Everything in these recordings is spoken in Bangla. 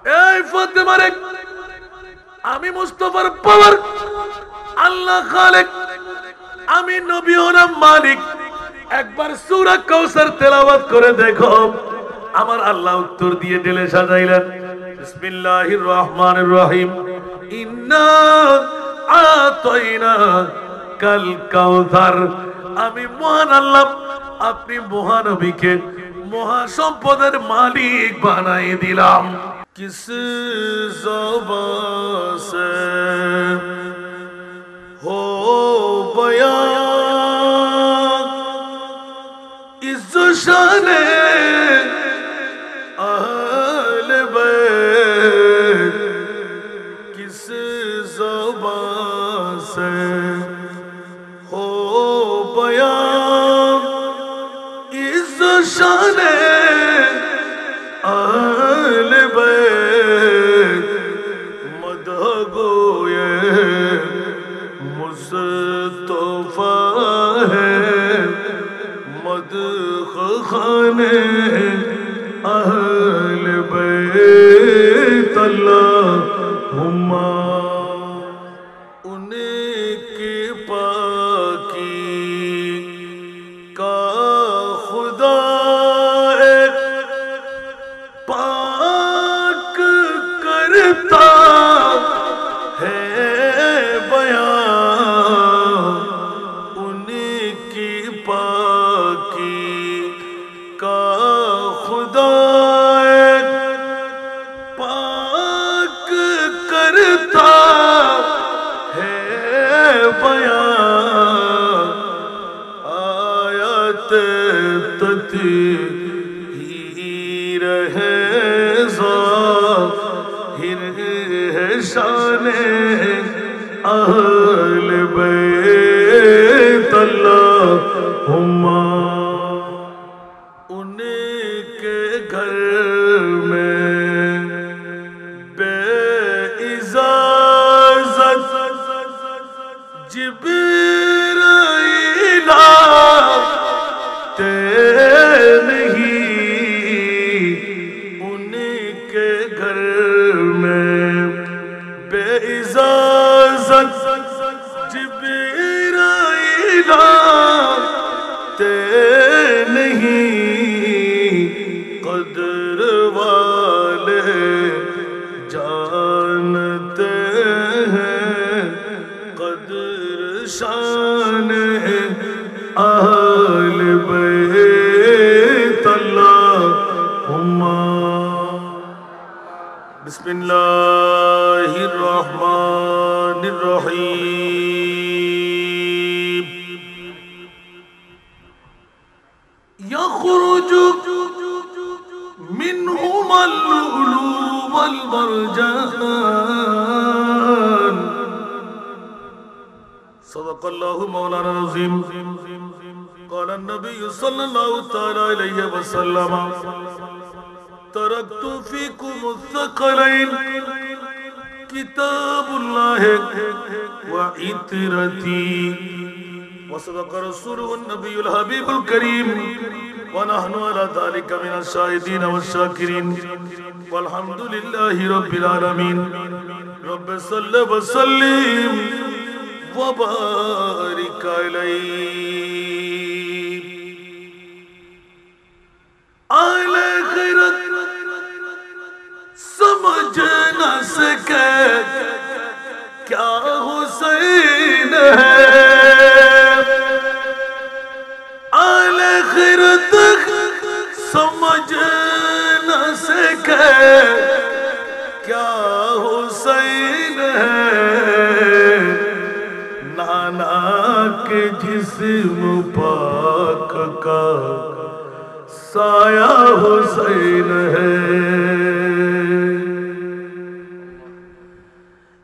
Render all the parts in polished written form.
এই ফাতেমা রে, আমি মুস্তাফার পাওয়ার, আল্লাহ খালেক, আমি নবী হলাম মালিক। একবার সূরা কাউসার তেলাওয়াত করে দেখো। আমার আল্লাহ উত্তর দিয়ে দিলে সাজাইলেন, বিসমিল্লাহির রহমানির রহিম, ইন্না আতাইনা কাল কাউসার। আমি মহান আল্লাহ, আপনি মহানবীকে মহাসম্পদের মালিক বানাই দিলাম। কিস ज़बान से हो बयान इस शाने अहले बैत, किस ज़बान से हो बयान इस शाने अहले बैत, मदह गोए मुस्तफा है, मदह खाने अहले बैत। अल्लाहुम्मा उनकी पाकी का खुदा पाक करता है बयान, उनकी पाकी का खुदा पाक करता है बयान। आयत तत्हीर है ज़ाहिर है शाने अहले बैत। अल्लाहुम्मा उनके घर में बेइजाज़त जिब्राईल आते नहीं, उनके घर में बेइजाज़त जिब्राईल आते नहीं, कदर वाले जानते हैं कदर शान अहले बैत। अल्लाहुम्मा बिस्मिल्लाहिर रहमानिर रहीम। यख़रुजु मिनहुमल लुलु वल मरजान। सदक़ल्लाहु मौलाना अज़ीम। क़ाल नबी सल्लल्लाहु तआला अलैहि वसल्लम, तरक्तु फ़ीकुम अस-सकलैन किताबुल्लाह व इत्रती। वसदक़ रसूलुहु नबियुल हबीबुल करीम व नहनु अला ज़ालिका मिनश शाहिदीन वश-शाकिरीन वल्हम्दुलिल्लाहि रब्बिल आलमीन। रब्बि सल्लि व सल्लिम व बारिक अलैहि। आले खैरत समझ न सके क्या हुसैन है, आले खैरत समझ न सके क्या हुसैन है। नाना के जिस्म पाक का साया हुसैन है।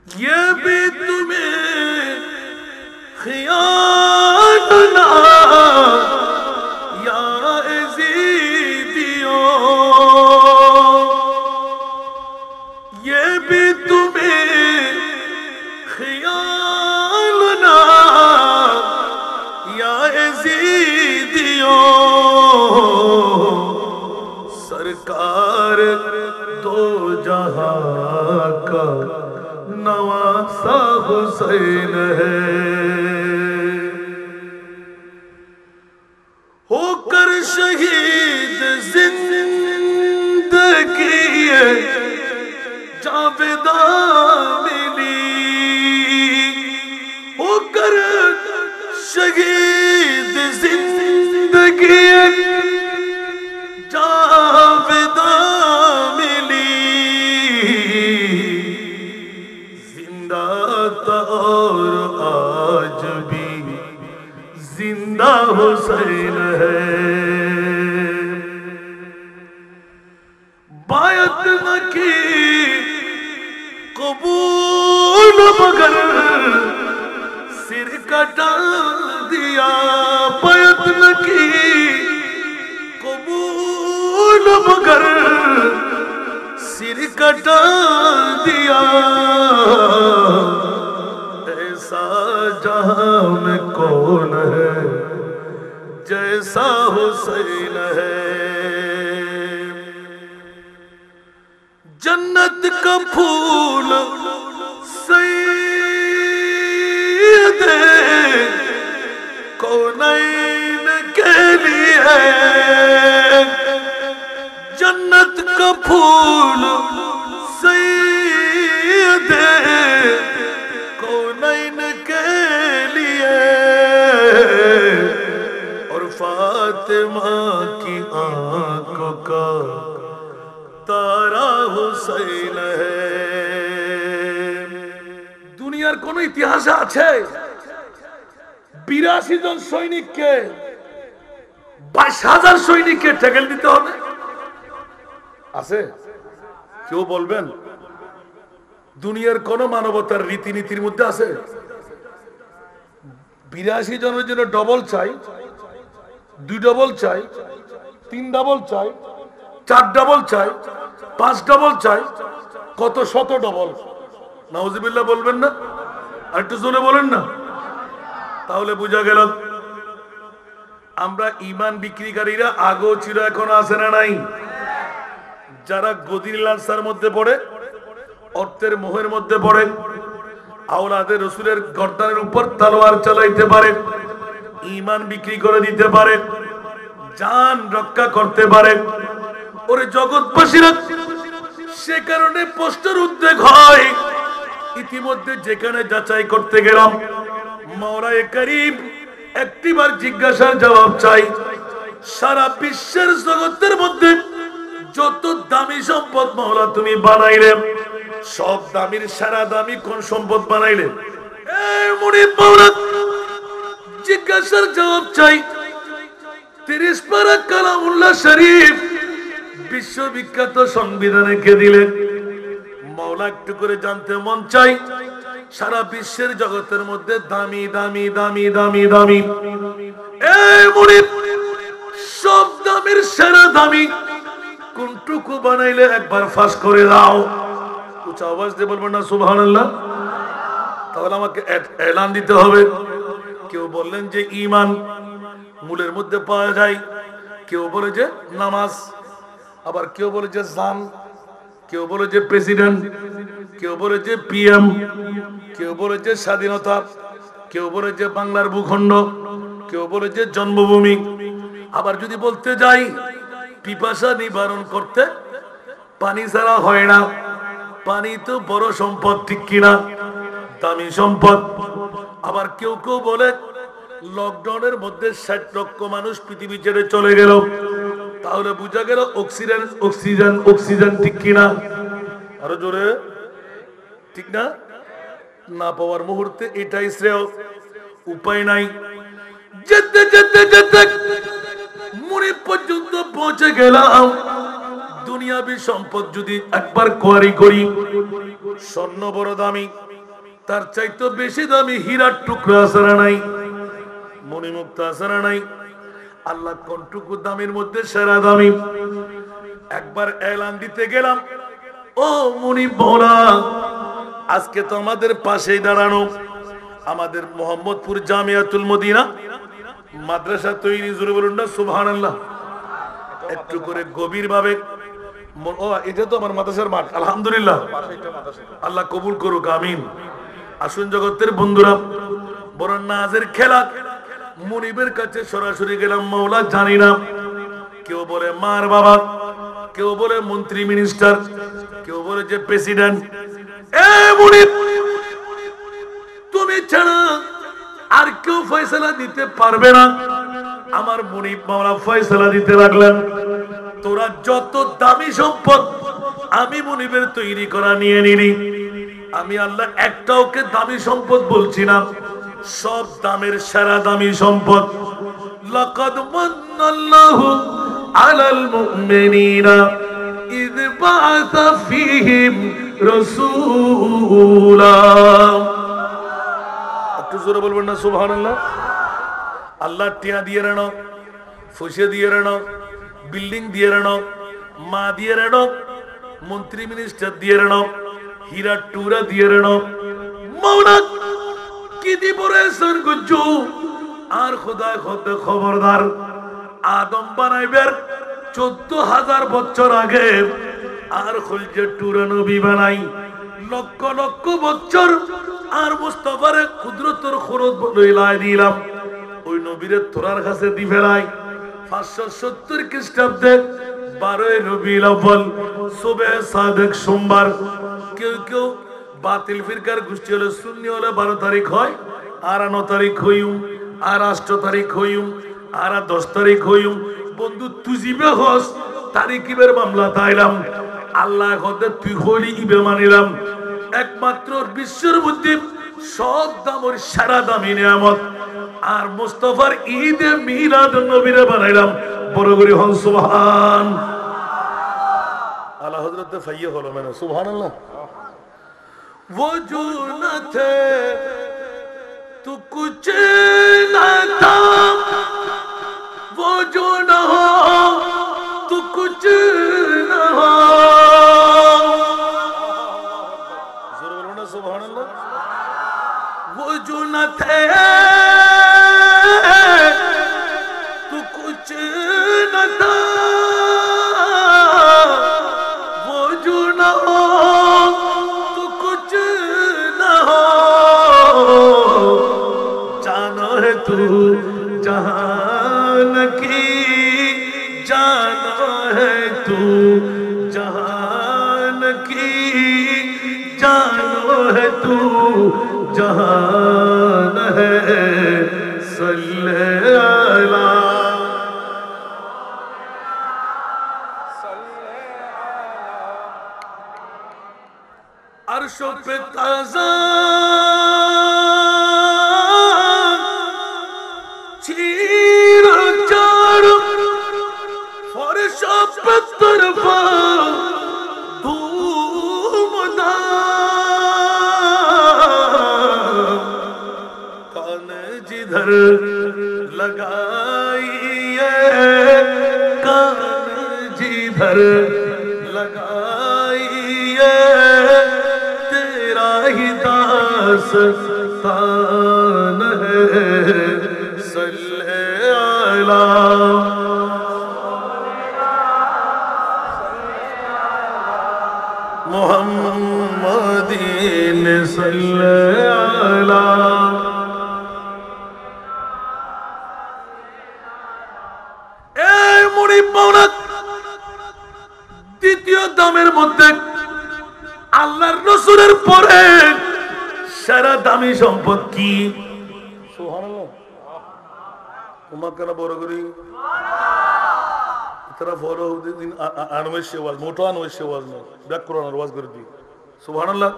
ये भी तुम्हें ख़याल ना या यज़ीदियों, ये भी तुम्हें ख़याल ना या यज़ीदियों। सरकार दो जहां जहां का नवासा हुसैन है। होकर शहीद जिंदगी जावेदा मिली, होकर शहीद जिंदगी जावेदा मिली। जिंदा था और आज भी जिंदा हुसैन है। बायत न की कबूल मगर सिर कटा दिया, बायत न की कबूल मगर सिर कटा दिया। ऐसा जहां में कौन है जैसा हुसैन है। जन्नत का फूल सईद कौनैन के लिए, जन्नत का फूल सईद कौनैन के लिए, और फातिमा की आंखों का तारा हुसैन है। দুনিয়ার কোন ইতিহাসে আছে 82 জন সৈনিককে 22,000 সৈনিককে ঠেকেল দিতে হবে? আছে কেউ বলবেন? দুনিয়ার কোন মানবতার রীতিনীতির মধ্যে আছে 82 জনের জন্য ডবল চাই, 2 ডবল চাই, 3 ডবল চাই, 4 ডবল চাই, 5 ডবল চাই, কত শত ডবল? নাউজুবিল্লাহ বলবেন না? আর একটু জোরে বলেন না। তাহলে বোঝা গেল আমরা ঈমান বিক্রিকারীরা আগেও ছিল, এখন আছে না নাই? যারা গদির লালসার মধ্যে পড়ে, অর্থের মোহের মধ্যে পড়ে, আওলাদে রসুলের গর্দানের উপর তলোয়ার চালাইতে পারে, ঈমান বিক্রি করে দিতে পারে, জান রক্ষা করতে পারে, ওরে জগৎবাসীরা সে কারণে পোস্টার উদ্বেগ হয়। ইতিমধ্যে যেখানে যাচাই করতে গেলাম, মাওলায়ে কারীম একটিবার জিজ্ঞাসার জবাব চাই, সারা বিশ্বের জগতের মধ্যে যত দামি সম্পদ মাওলা তুমি বানাইলে, সব দামির সারা দামি কোন সম্পদ বানাইলে? এই মুনিব মাওলা জিজ্ঞাসার জবাব চাই। 30 পারা কালামুল্লাহ শরীফ বিশ্ববিখ্যাত সংবিধানে কে দিলেন? মাওলা একটু করে জানতে মন চাই, সারা বিশ্বের জগতের মধ্যে দামি দামি দামি দামি দামি এই মুনিব সব দামের সেরা দামি কোনটুকু বানাইলে একবার ফাঁস করে দাও। উচ্চ আওয়াজ দিয়ে বলবেন না সুবহানাল্লাহ? তাহলে আমাকে এলান দিতে হবে। কেউ বললেন যে ঈমান মূলের মধ্যে পাওয়া যায়, কেউ বলে যে নামাজ, আবার কেউ বলে যে জান, কেউ বলে যে প্রেসিডেন্ট, কেউ বলে যে পিএম, কেউ বলে যে স্বাধীনতা, কেউ বলে যে বাংলার ভূখণ্ড, কেউ বলে যে জন্মভূমি। আবার যদি বলতে যাই পিপাসা নিবারণ করতে পানি ছাড়া হয় না, পানি তো বড় সম্পদ, ঠিক কিনা? দামি সম্পদ। আবার কেউ কেউ বলে লকডাউনের মধ্যে 60 লক্ষ মানুষ পৃথিবী ছেড়ে চলে গেল, তাহলে বোঝা গেল অক্সিজেন অক্সিজেন অক্সিজেন, ঠিক কিনা? আরো জোরে, ঠিক না? না পাওয়ার মুহূর্তে এটাই শ্রেয়, উপায় নাই। যেতে যেতে যেতে মুনিব পর্যন্ত পৌঁছে গেলাম। দুনিয়াবি সম্পদ যদি একবার কোয়ারি করি, স্বর্ণ বড় দামি, তার চাইতে বেশি দামি হীরার টুকরা আসারা নাই, মণিমুক্তা আসারা নাই। আল্লাহ কোনটুকু দামের মধ্যে সেরা দামি? একবার এলান দিতে গেলাম, ও মুনিব ভোলা, আজকে তো আমাদের পাশেই দাঁড়ানো, আমাদের মোহাম্মদপুর জামিয়াতুল মদিনা মাদ্রাসা তৈরি, জোরে বলুন না সুবহানাল্লাহ। একটু করে গভীর ভাবে ও এটা তো আমার মাদ্রাসার মাঠ, আলহামদুলিল্লাহ, আল্লাহ কবুল করুক, আমিন। আসুন জগতের বন্ধুরা, বড় নাজের খেলা। মুনিবের কাছে সরাসরি গেলাম, মাওলা জানি না, কেউ বলে মার বাবা, কেউ বলে মন্ত্রী মিনিস্টার, কেউ বলে যে প্রেসিডেন্ট। এ মুনিব, তুমি ছাড়া আর কেউ ফয়সালা দিতে পারবে না। আমার মুনিব মাওলা ফয়সালা দিতে লাগলেন, তোরা যত দামি সম্পদ আমি মুনিবের তৈরি করা নিয়ে নিলি, আমি আল্লাহ একটাওকে দামি সম্পদ বলছি না, সব দামের সেরা দামি সম্পদ। লাকাদ মান্নাল্লাহু আলাল মুমিনিনা ইয বাআসা ফীহিম রাসূলা। একটু জোরে বলবেন না সুবহানাল্লাহ। আল্লাহ টিয়া দিয়ে রেনো, ফুসে দিয়ে রেনো, বিল্ডিং দিয়ে রেনো, মা দিয়ে রেনো, মন্ত্রী মিনিস্টার দিয়ে রেনো, হীরা টুরা দিয়ে রেনো, মাওলা কি দিব রে সরগুজু। আর খোদায় খোদে খবরদার, আদম বানাইবার 14,000 বছর আগে আর খুলছে টুরা নবী বানাই লক্ষ লক্ষ বছর, আর মুস্তাফারে কুদরতের খরচ লইলাই দিলাম, ওই নবীরে তোরার কাছে দি ফেলাই 570 খ্রিস্টাব্দে 12 রবিউল আউয়াল সুবহে সাদেক সোমবার। কেউ কেউ বাতিল ফিরকার গোষ্ঠী হলে সুন্নি হলে 12 তারিখ হয়, আর 9 তারিখ হইম, আর 8 তারিখ হইম, আর 10 তারিখ হইম। বন্ধু তুজিবে হস তারিখিবের মামলা তাইলাম, আল্লাহ হতে তুই হলি ইবে মানিলাম। একমাত্র বিশ্বের মধ্যে সব দামের সারা দামি নিয়ামত, আর মুস্তাফার ঈদে মিলাদ নবীরে বানাইলাম। বড় করে হন সুবহান আল্লাহ। হযরত ফাইয়া হলো মানে সুবহানাল্লাহ। वो जो न थे तो कुछ न था, वो जो न हो तो कुछ न हो। जोर बोलो ना सुभान अल्लाह। वो जो न थे तो कुछ न था, वो जो न हो तू जहान की जाना है, तू जहान की जानो है, तू जहान है। सल्ले अला अर्शों पे ताज़ा तरफा धूमधाम, कान जिधर लगाइए, कान जिधर लगाइए, तेरा ही दास्तान है। सल्ले अला मुहम्मदीन सल्लल्लाहु। এ মুনিব মাওলা, দ্বিতীয় দামের মধ্যে আল্লাহর রাসূলের পরে সারা দামি সম্পদ কি? সুবহানাল্লাহ। তোমাকে না বড় করি तरफ हो रहा दिन अनवश्य आवाज, मोटा अनवश्य आवाज ना ব্যাকরণ আওয়াজ করে দি। সুবহানাল্লাহ।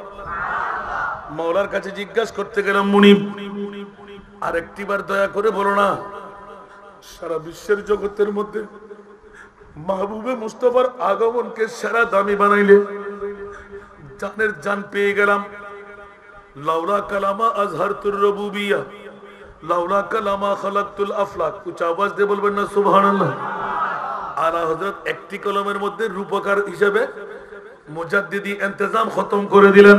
মাওলার কাছে জিজ্ঞাসা করতে গেলাম, মুনিব আরেকটিবার দয়া করে বলো না, সারা বিশ্বের জগতের মধ্যে মাহবুবে মুস্তাফার আগমনকে সারা দামি বানাইলে জানের জান পেয়ে গেলাম। লাউলা কালামা আজহারতুর রুবুবিয়্যাহ, লাউলা কালামা খালাকতুল আফলাক। উচ্চ আওয়াজ দিয়ে বলবেন না সুবহানাল্লাহ। আলা হযরত একটি কলমের মধ্যে রূপকার হিসেবে মুজাদ্দিদি ইন্তজাম খতম করে দিলেন।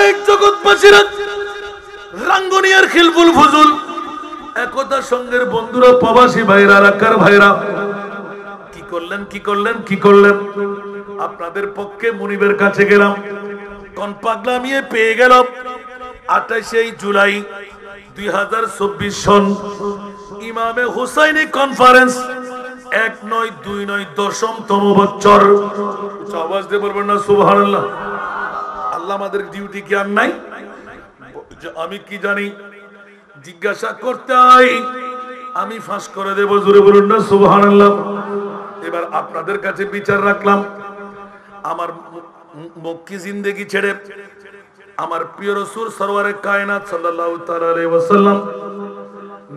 এক জগৎবাসীরা রাঙ্গুনিয়ার খিলফুল ফুজুল একতা সঙ্গের বন্ধুরা, প্রবাসী ভাইরা, রাকার ভাইরা কি কি করলেন আপনাদের পক্ষে মুনিবের কাছে গেলাম, কোন পাগলামিয়ে পেয়ে গেল 28 জুলাই 2024 সন ইমামে হুসাইনি কনফারেন্স 1 নয় 2 নয় 10তম বছর। আওয়াজ দিয়ে বলবেন না সুবহানাল্লাহ। আল্লাহ আমাদের ডিউটি কি আর নাই? আমি কি জানি জিজ্ঞাসা করতে হয়, আমি ফাঁস করে দেব। জোরে বলুন না সুবহানাল্লাহ। এবার আপনাদের কাছে বিচার রাখলাম, আমার মক্কি জিন্দেগি ছেড়ে আমার প্রিয় রাসূল সরওয়ারে কায়নাত সাল্লাল্লাহু তাআলা আলাইহি ওয়াসাল্লাম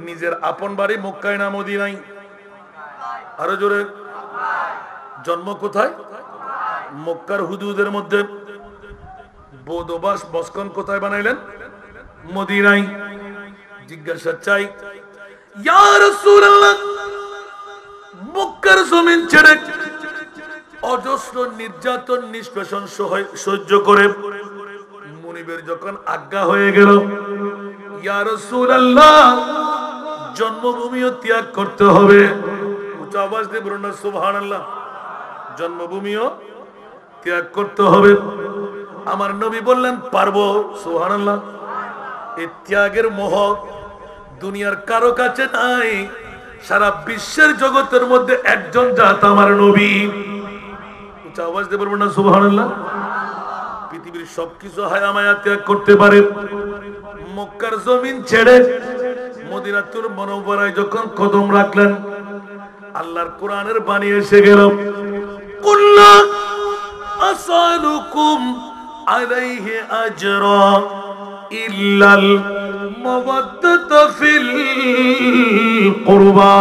নিজের আপন বাড়ি মক্কায় না মদিনায়? আরো জোরে। জন্ম কোথায়? মক্কার হুদুদের মধ্যে। বৌদ্ধবাস বসকন কোথায় বানাইলেন? মদিনায়। জিজ্ঞাসা চাই, ইয়া রাসূলুল্লাহ, মক্কার জমিন ছেড়ে অজস্র নির্যাতন নিষ্পেষণ সহ্য করে মুনিবের যখন আজ্ঞা হয়ে গেল, ইয়া রাসূলুল্লাহ জন্মভূমিও ত্যাগ করতে হবে। উচ্চ আওয়াজ দিয়ে বলুন না সুবহানাল্লাহ। জন্মভূমিও ত্যাগ করতে হবে। আমার নবী বললেন পারবো। সুবহানাল্লাহ। এই ত্যাগের মোহ দুনিয়ার কারো কাছে নাই। সারা বিশ্বের জগতের মধ্যে একজন জাত আমার নবী। উচ্চ আওয়াজ দিয়ে বলবেন না সুবহানাল্লাহ। পৃথিবীর সবকিছু হায়া মায়া ত্যাগ করতে পারে, মক্কার জমিন ছেড়ে মদিনাতুল মুনাওয়ারায় যখন কদম রাখলেন, আল্লাহর কোরআনের বাণী এসে গেল, কুল্লা আসালুকুম আলাইহি আজরা ইল্লাল মাওয়াদ্দাতা ফিল কুরবা।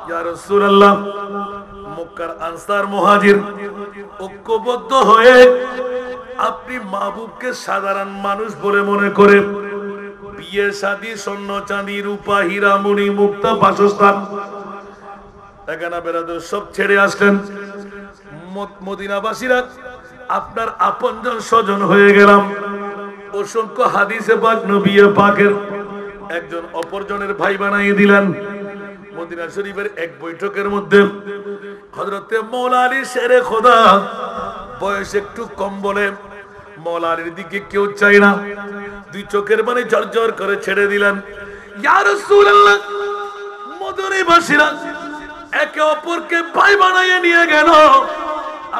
ইয়া রাসূলুল্লাহ, মক্কার আনসার মুহাজির ঐক্যবদ্ধ হয়ে আপনি মাহবুবকে সাধারণ মানুষ বলে মনে করে বিয়ে শাদী স্বর্ণ চাঁদি রূপা হীরা মণি মুক্তা বাসস্থান এখানে বেরাদর সব ছেড়ে আসলেন। মদিনাবাসীরা আপনার আপনজন স্বজন হয়ে গেলাম। অসংখ্য হাদিসে পাক নবী পাকের একজন অপরজনের ভাই বানিয়ে দিলেন। মদিনা শরীফের এক বৈঠকের মধ্যে হযরতে মওলা আলী শেরে খোদা বয়স একটু কম বলে মওলা আলীর দিকে কেউ চায় না, দুই চোখের পানি ঝরঝর করে ছেড়ে দিলেন। ইয়া রাসূলুল্লাহ, মদিনাবাসীরা একে অপরকে ভাই বানিয়ে নিয়ে গেল,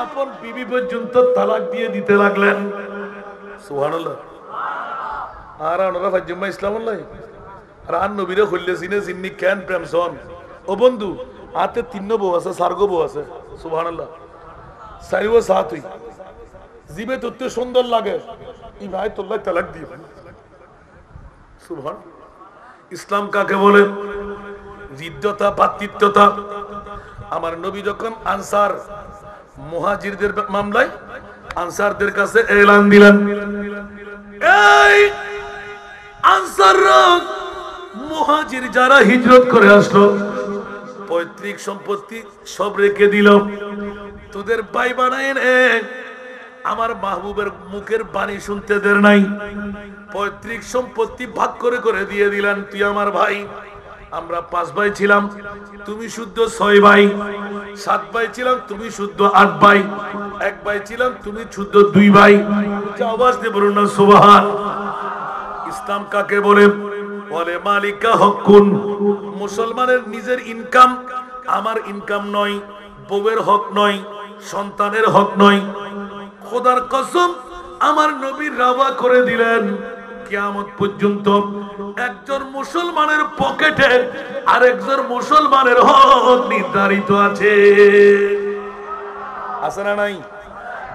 আপন বিবি পর্যন্ত তালাক দিয়ে দিতে লাগলেন। সুবহানাল্লাহ। আর ওনারা ফাজ্জুমা ইসলামুল্লাহ আর আন নবীরে হইলে সিনে জিন্নি কেন প্রেমসন ও বন্ধু হাতে 3 বউ আছে, 4 বউ আছে। সুবহানাল্লাহ। 4 সাত হই জিবে তোতে সুন্দর লাগে ই ভাই তোল্লাই তালাক দিয়ে। সুবহান। ইসলাম কাকে বলে? হৃদ্যতা, ভাতৃত্বতা। আমার নবী যখন আনসার মুহাজিরদের মামলায় আনসারদের কাছে এলান দিলেন, এই আনসাররা মুহাজির যারা হিজরত করে আসলো পৈতৃক সম্পত্তি সব রেখে দিল, তোদের ভাই বানায় নে। আমার মাহবুবের মুখের বাণী শুনতে দের নাই, পৈতৃক সম্পত্তি ভাগ করে করে দিয়ে দিলেন। তুই আমার ভাই, আমরা 5 ভাই ছিলাম, তুমি শুদ্ধ 6 ভাই, 7 ভাই ছিলাম, তুমি শুদ্ধ 8 ভাই, 1 ভাই ছিলাম, তুমি শুদ্ধ 2 ভাই। আওয়াজ দিয়ে বলুন না সুবহান। ইসলাম কাকে বলে? বলে মালিকা হকুন। মুসলমানের নিজের ইনকাম আমার ইনকাম নয়, বউয়ের হক নয়, সন্তানের হক নয়। খোদার কসম, আমার নবী রাওয়া করে দিলেন কিয়ামত পর্যন্ত একজন মুসলমানের পকেটে আরেকজন মুসলমানের হক নির্ধারিত আছে। আছে না নাই?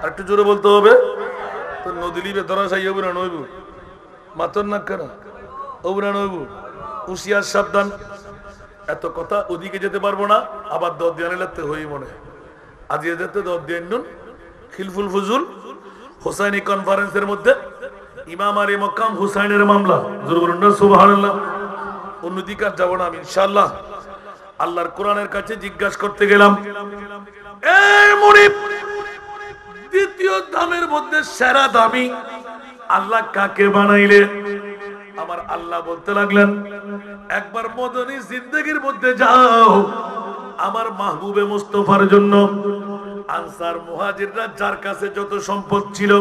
আর একটু জোরে বলতে হবে তো। নদীলিবে ধরা চাইব না নইব মাতর না কেন ওবরা নইব। হুঁশিয়ার সাবধান। এত কথা ওদিকে যেতে পারবো না, আবার দর দিয়ে লাগতে হই মনে আজ যেতে দর দিয়ে নুন। খিলফুল ফুজুল হুসাইনি কনফারেন্সের মধ্যে ইমাম আলী মকাম হুসাইনের মামলা। জোরে বলুন না সুবহানাল্লাহ। অন্যদিকে আর যাব না আমি ইনশাআল্লাহ। আল্লাহর কোরআনের কাছে জিজ্ঞাসা করতে গেলাম, এই মুনিব, দ্বিতীয় দামের মধ্যে সেরা দামি আল্লাহ কাকে বানাইলে? আমার আল্লাহ বলতে লাগলেন, একবার মদনী জিন্দেগির মধ্যে যাও, আমার মাহবুবে মুস্তাফার জন্য আনসার মুহাজিররা যার কাছে যত সম্পদ ছিল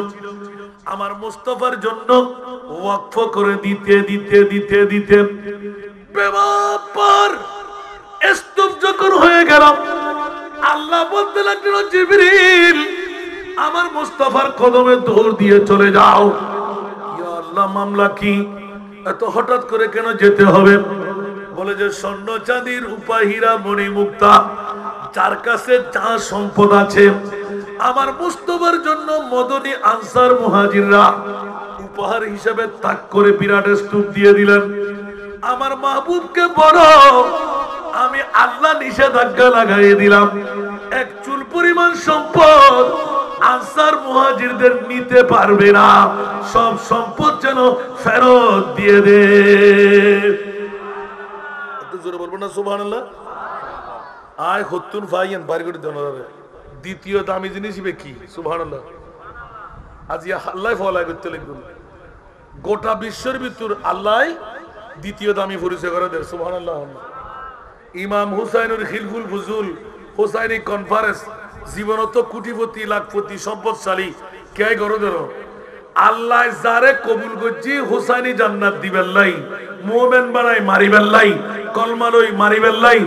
আমার মুস্তাফার জন্য ওয়াকফ করে দিতে দিতে দিতে দিতে ব্যাপার স্তূপ যখন হয়ে গেল আল্লাহ বলতে লাগলেন জিবরিল আমার মুস্তাফার কদমে দৌড় দিয়ে চলে যাও। ইয়া আল্লাহ মামলা কি, এত হঠাৎ করে কেন যেতে হবে? বলে যে স্বর্ণ চাঁদি রূপা হীরা মণি মুক্তা যার কাছে যা সম্পদ আছে আমার মুস্তাফার জন্য মদনী আনসার মুহাজিররা উপহার হিসেবে তাক করে বিরাট স্তূপ দিয়ে দিলেন। আমার মাহবুবকে বড় আমি আল্লাহ নিষেধাজ্ঞা লাগাই দিলাম, এক চুল পরিমাণ সম্পদ আনসার মুহাজিরদের নিতে পারবে না, সব সম্পদ যেন ফেরত দিয়ে দে। একটু জোরে বলবো না সুবহানাল্লাহ? আয় হত্তুন ভাইয়েন বাড়ি করে দেওয়া যাবে। দ্বিতীয় দামি জিনিস কি? সুবহানাল্লাহ। আজ আল্লাহ ফলাই করতে লিখুন গোটা বিশ্বের ভিতর আল্লাহ দ্বিতীয় দামি পরিচয় করে দেয়। সুবহানাল্লাহ। ইমাম হুসাইনুর খিলফুল ফুজুল হুসাইনি কনফারেন্স জীবনত কোটিপতি লাখপতি সম্পদশালী কে গড় ধরো আল্লাহ যারে কবুল করছি হুসাইনি জান্নাত দিবেল্লাই, মুমিন বানাই মারিবেল্লাই, কলমা লই মারিবেল্লাই,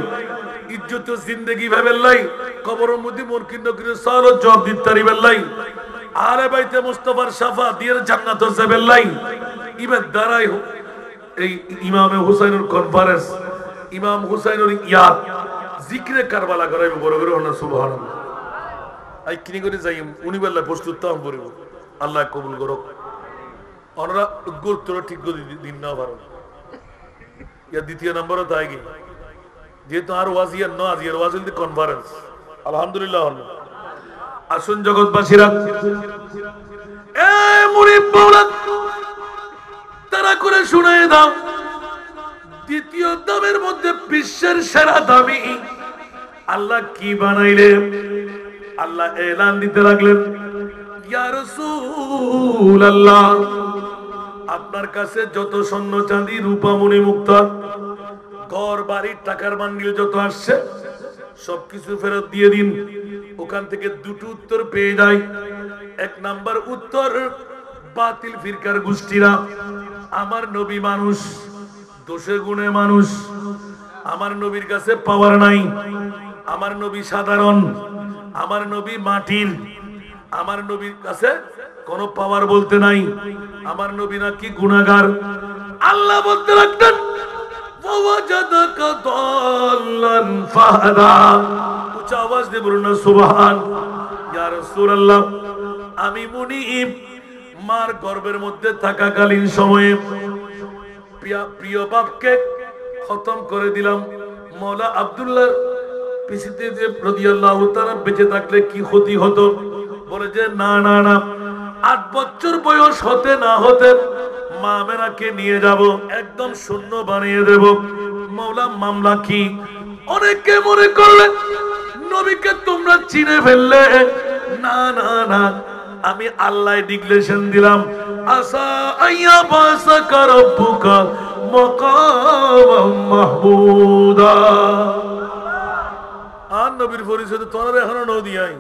ইজ্জত জিন্দেগি ভাবেল্লাই, কবরের মধ্যে মুরকিন নকির সাল জবাব দিতে পারিবেল্লাই, আলে বাইতে মুস্তাফার শাফা দিয়ে জান্নাত যাবেল্লাই। ইবাদ দাঁড়াই এই ইমামে হুসাইনুর কনফারেন্স ইমাম হুসাইনুর ইয়াদ জিকরে কারবালা করাইব বড় করে হনা সুবহানাল্লাহ। আই কিনি করে যাই উনি বেলা প্রস্তুত তো পড়িব আল্লাহ কবুল করুক। ওনারা গুরুত্ব ঠিক করে দিন না পারো ইয়া দ্বিতীয় নম্বরও তাই কি যেহেতু আর ওয়াজিয়ার ন আজিয়ার ওয়াজিল দি কনফারেন্স আলহামদুলিল্লাহ। আসুন জগৎবাসীরা এ মুরিদ মাওলানা তারা করে শুনায় দাও দ্বিতীয় দামের মধ্যে বিশ্বের সেরা দামি আল্লাহ কি বানাইলে? আল্লাহ এলান দিতে লাগলেন ইয়া রাসূলুল্লাহ আপনার কাছে যত স্বর্ণ চাঁদি রূপা মণি মুক্তা ঘর বাড়ি টাকার বান্ডিল যত আসছে সবকিছু ফেরত দিয়ে দিন। ওখান থেকে দুটো উত্তর পেয়ে যায়। এক নাম্বার উত্তর বাতিল ফিরকার গোষ্ঠীরা আমার নবী মানুষ, দোষে গুণে মানুষ, আমার নবীর কাছে পাওয়ার নাই, আমার নবী সাধারণ, আমার নবী মাটির, আমার নবীর কাছে কোনো পাওয়ার বলতে নাই, আমার নবী নাকি গুনাহগার। আল্লাহ বলতে লাগলেন ওয়াজাদাকা দাল্লান ফাহাদা। উচ্চ আওয়াজ দিয়ে বলুন না সুবহান। ইয়া রাসূলুল্লাহ আমি মুনিব মার গর্ভের মধ্যে থাকাকালীন সময়ে প্রিয় বাপকে খতম করে দিলাম। মওলা আব্দুল্লাহ পিছিতে যে রাদিয়াল্লাহু তাআলা বেঁচে থাকলে কি ক্ষতি হতো? বলে যে না না না 8 বছর বয়স হতে না হতে মা মেনাকে নিয়ে যাব, একদম শূন্য বানিয়ে দেব। মওলা মামলা কি? অনেকে মনে করলে নবীকে তোমরা চিনে ফেললে। না না না আমি আল্লাহ ডিক্লেরেশন দিলাম আসা আইয়া বাসাকা রাব্বুকা মাকাম মাহমুদা। আর নবীর পরিচয় তোরা এখনো নদী আই,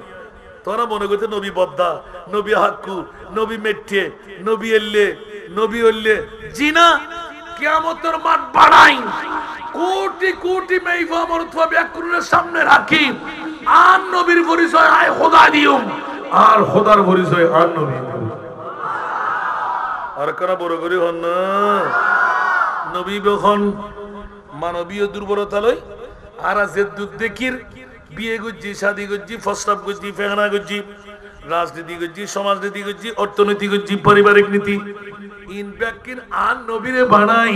তোরা মনে করতে নবী বদ্দা, নবী হাক্কু, নবী মেট্টে, নবী এল্লে, নবী অল্লে। জিনা কিয়ামতের মাঠ বাড়াই কোটি কোটি মেইফা মরতবা ব্যাকুরের সামনে রাখি আর নবীর পরিচয় আয় খোদা দিউম আর খোদার পরিচয় আর নবী। আর কারা বড় করি হন না নবী যখন মানবীয় দুর্বলতা লই আর যে দুধ দেখির বিয়ে করছি, শাদী করছি, প্রস্তাব করছি, ফেহানা করছি, রাজনীতি করছি, সমাজনীতি করছি, অর্থনীতি করছি, পারিবারিক নীতি ইন ব্যাকিন আর নবীরে বানাই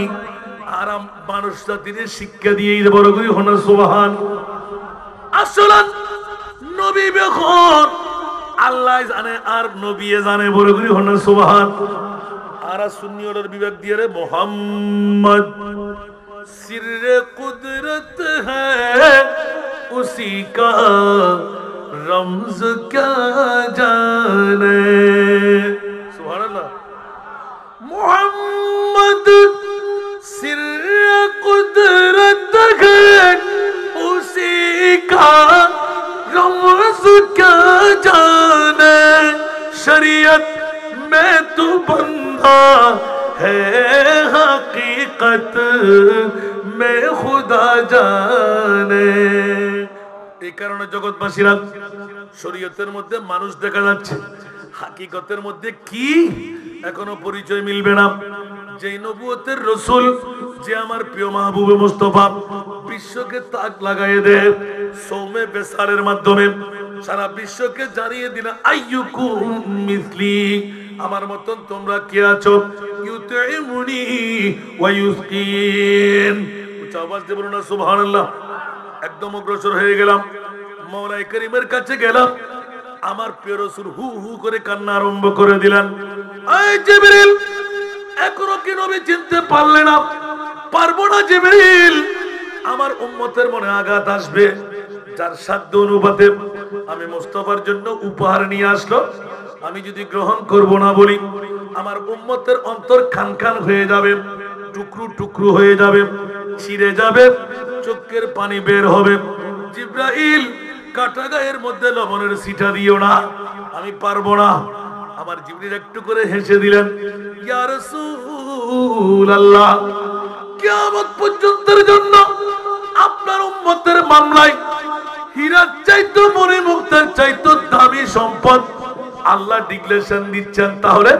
আর মানুষ জাতিরে শিক্ষা দিয়ে বড় করি হন সুবহান। আসলে নবী যখন আল্লাহ জানে আর নবী জানে বড় করি হন সুবহান। আর সুন্নি ওর বিবেক দিয়ে রে মোহাম্মদ सिर्रे कुदरत है उसी का रमज क्या जाने। सुभान अल्लाह। मोहम्मद सिर्रे कुदरत है उसी का शरीयत में तू बंदा है हकीकत में खुदा जाने। এই কারণে জগৎবাসীরা শরীয়তের মধ্যে মানুষ দেখা যাচ্ছে, হাকিকতের মধ্যে কি এখনো পরিচয় মিলবে না। যেই নবুয়তের রাসূল, যে আমার প্রিয় মাহবুবে মুস্তাফা বিশ্বকে তাক লাগায়ে দেয় সৌমে বেসারের মাধ্যমে, সারা বিশ্বকে জানিয়ে দিলেন আইয়ুকুম মিসলি, আমার মতন তোমরা কে আছো, ইউতিমুনি ওয়া ইউসকিন। উচ্চ আওয়াজ দিয়ে বলুন না সুবহানাল্লাহ। একদম অগ্রসর হয়ে গেলাম, মওলাই করিমের কাছে গেলাম। আমার প্রিয় রাসূল হু হু করে কান্না আরম্ভ করে দিলেন। এই জিবরিল, এখনো কি নবী চিনতে পারলে না? পারবো না জিবরিল, আমার উম্মতের মনে আঘাত আসবে। যার সাধ্য অনুপাতে আমি মুস্তাফার জন্য উপহার নিয়ে আসলো, আমি যদি গ্রহণ করব না বলি, আমার উম্মতের অন্তর খান খান হয়ে যাবে, টুকরো টুকরো হয়ে যাবে, ছিঁড়ে যাবে, চোখের পানি বের হবে। জিবরাইল, কাটা গায়ের মধ্যে লবণের ছিটা দিও না, আমি পারবো না। আমার জিবরিল একটু করে হেসে দিলেন, ইয়া রাসূলুল্লাহ, কিয়ামত পর্যন্তের জন্য আপনার উম্মতের মামলায় হীরার চাইতো মনি মুক্তার চাইতো দামি সম্পদ আল্লাহ ডিক্লেরেশন দিচ্ছেন। তাহলে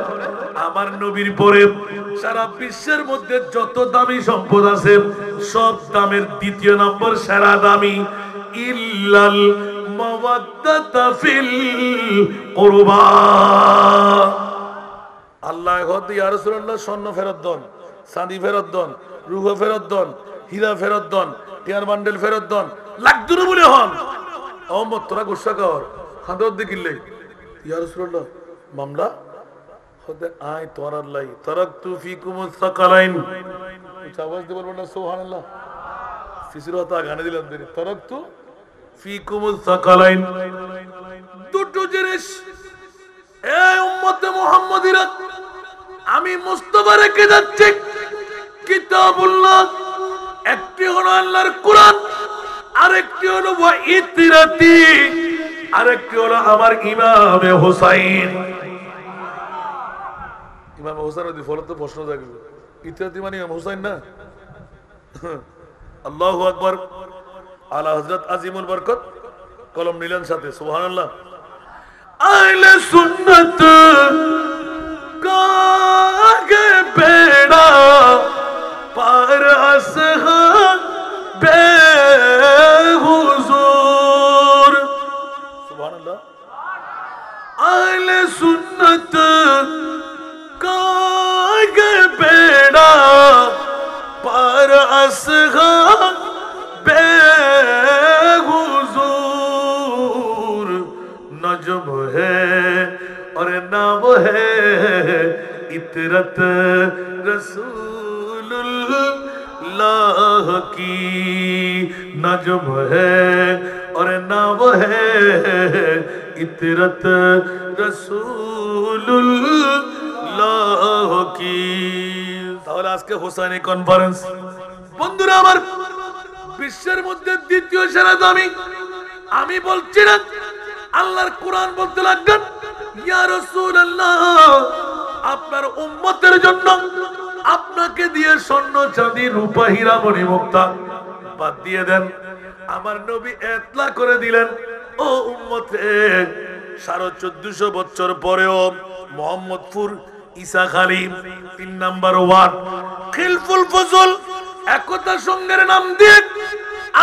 আমার নবীর পরে সারা বিশ্বের মধ্যে যত দামি সম্পদ আছে সব দামের দ্বিতীয় নম্বর সেরা দামি, ইল্লাল মাওয়াদ্দাতা ফিল কুরবা। আল্লাহ হতে ইয়া রাসূলুল্লাহ স্বর্ণ ফেরত দেন, চাঁদি ফেরত দেন, রূপ ফেরত দেন, হীরা ফেরত দেন, টিয়ার বান্ডেল ফেরত দেন, লাখ দূরে বলে হন। অহম্মদ তোরা গুসা কর হাতত দেখিলে ইয়া রাসূলুল্লাহ মামলা হতে আয় তোর আল্লাহ তারাকতু ফিকুমুস সাকালাইন। আওয়াজ দিয়ে বলবেন না সুবহানাল্লাহ। ফিসির হতা গানে দিলাম দেরি, তারাকতু ফিকুমুস সাকালাইন, দুটো জিনিস এই উম্মতে মুহাম্মাদিরা আমি মুস্তাফা রেখে যাচ্ছি। কিতাবুল্লাহ, একটি হলো আল্লাহর কোরআন, আরেকটি হলো ওয়া ইতরাতি, আরেকটি হলো আমার ইমামে হুসাইন। ইমাম হুসাইন যদি ফলো তো প্রশ্ন থাকবে, ইতরাতি মানে ইমাম হুসাইন না? আল্লাহু আকবার। আলা হযরত আজিমুল বরকত কলম নিলেন সাথে, সুবহানাল্লাহ। আহলে সুন্নাত का आगे बेड़ा पार असहाबे हुजूर, सुभानअल्लाह। अहले सुन्नत का आगे बेड़ा पार असहाबे हुजूर, नजम है और नाम है इतरत रसूलुल्लाह की, नजम है और नाम है इतरत रसूलुल्लाह की। তাহলে আজকে হোসাইনি কনফারেন্স বন্ধুরা আমার, বিশ্বের মধ্যে দ্বিতীয় সেরা দামি। আমি বলছি না, আল্লাহর কোরআন বলতে লাগলেন ইয়া রাসূলুল্লাহ, আপনার উম্মতের জন্য আপনাকে দিয়ে স্বর্ণ চাঁদি রূপা হীরা মণি মুক্তা বাদ দিয়ে দেন। আমার নবী এতলা করে দিলেন, ও উম্মত রে, 1450 বছর পরেও মোহাম্মদপুর ঈসাখালী 3 নাম্বার ওয়ার্ড খিলফুল ফজল একতা সংঘের নাম দিয়ে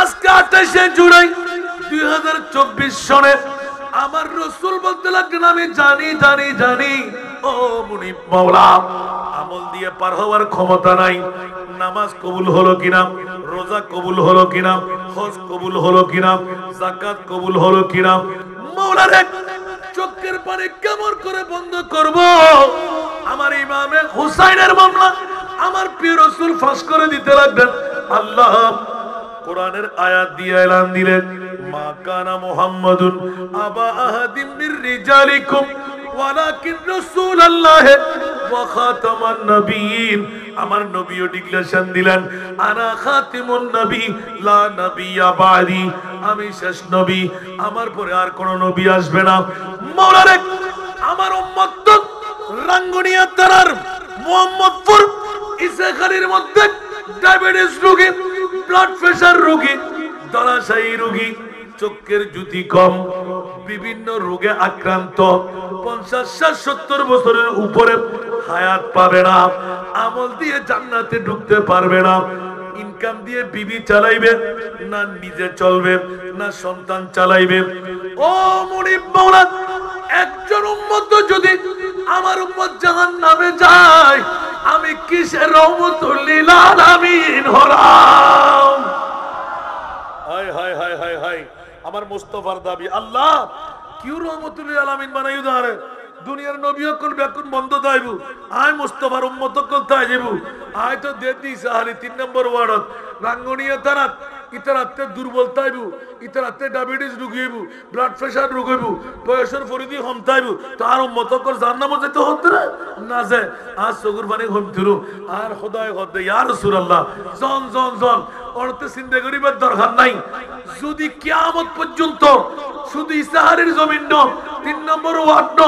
আজকে 28শে জুলাই 2024 সনে আমার রাসূল বলতে লাগলেন, আমি জানি জানি জানি ও মুনিব মাওলা, আমল দিয়ে পার হওয়ার ক্ষমতা নাই। নামাজ কবুল হলো কিনা, রোজা কবুল হলো কিনা, হজ কবুল হলো কিনা, যাকাত কবুল হলো কিনা, মাওলার এক চোখের পানি কেমন করে বন্ধ করব? আমার ইমামে হুসাইনের মামলা আমার প্রিয় রাসূল ফাঁস করে দিতে লাগলেন। আল্লাহ কোরআনের আয়াত দিয়ে এলান দিলেন, মা কানা মুহাম্মাদুন আবা আহাদিম মির রিজালিকুম ওয়ালাকিন রাসূলুল্লাহ ওয়া খাতামান নবিয়্যিন। আমার নবীও ডিক্লারেশন দিলেন, আনা খাতিমুন নবী লা নবিয়্যা বাদি, আমি শেষ নবী, আমার পরে আর কোন নবী আসবে না। মাওলানা আমার উম্মত রাঙ্গুনিয়া থানার মোহাম্মদপুর ইসাখালীর মধ্যে ডায়াবেটিস রোগী, ব্লাড প্রেসার রোগী, ধরাশায়ী রোগী, চোখের জ্যোতি কম, বিভিন্ন রোগে আক্রান্ত, 50-70 বছরের উপরে হায়াত পাবে না, আমল দিয়ে জান্নাতে ঢুকতে পারবে না, ইনকাম দিয়ে বিবি চালাইবে না, নিজে চলবে না, সন্তান চালাইবে। ও মুনিব মাওলা, একজন উম্মত যদি আমার উম্মত জাহান্নামে যায়, আমি কিসের রহমতুল লিল আলামিন হলাম? হায় হায় হায় হায় হায়, আমার মুস্তাফার দাবি, আল্লাহ কিউ রহমতুল লিল আলামিন বানাইও দারে দুনিয়ার নবী কোন বেকুন বন্ধ দাইবু, আয় মুস্তাফার উম্মত কোন তাই যাবু, আয় তো দে দিস আলি 3 নম্বর ওয়ার্ডত রাঙ্গুনিয়া থানাত ইতারাতে দুর্বল তাইবু, ইতারাতে ডায়াবেটিস রোগীবু, ব্লাড প্রেসার রোগীবু, বয়সের পরিধি কম তাইবু, তার উম্মত কোন জান্নামে যেতে হতে না যায়। আজ সগুর পানি ঘুম থিরু আর খোদায় খোদে ইয়া রাসূলুল্লাহ, জন জন জন অর্থে চিন্তা করিবার দরকার নাই। যদি কিয়ামত পর্যন্ত শুধু ইসাহারের জমিন ন 3 নম্বর ওয়ার্ড ন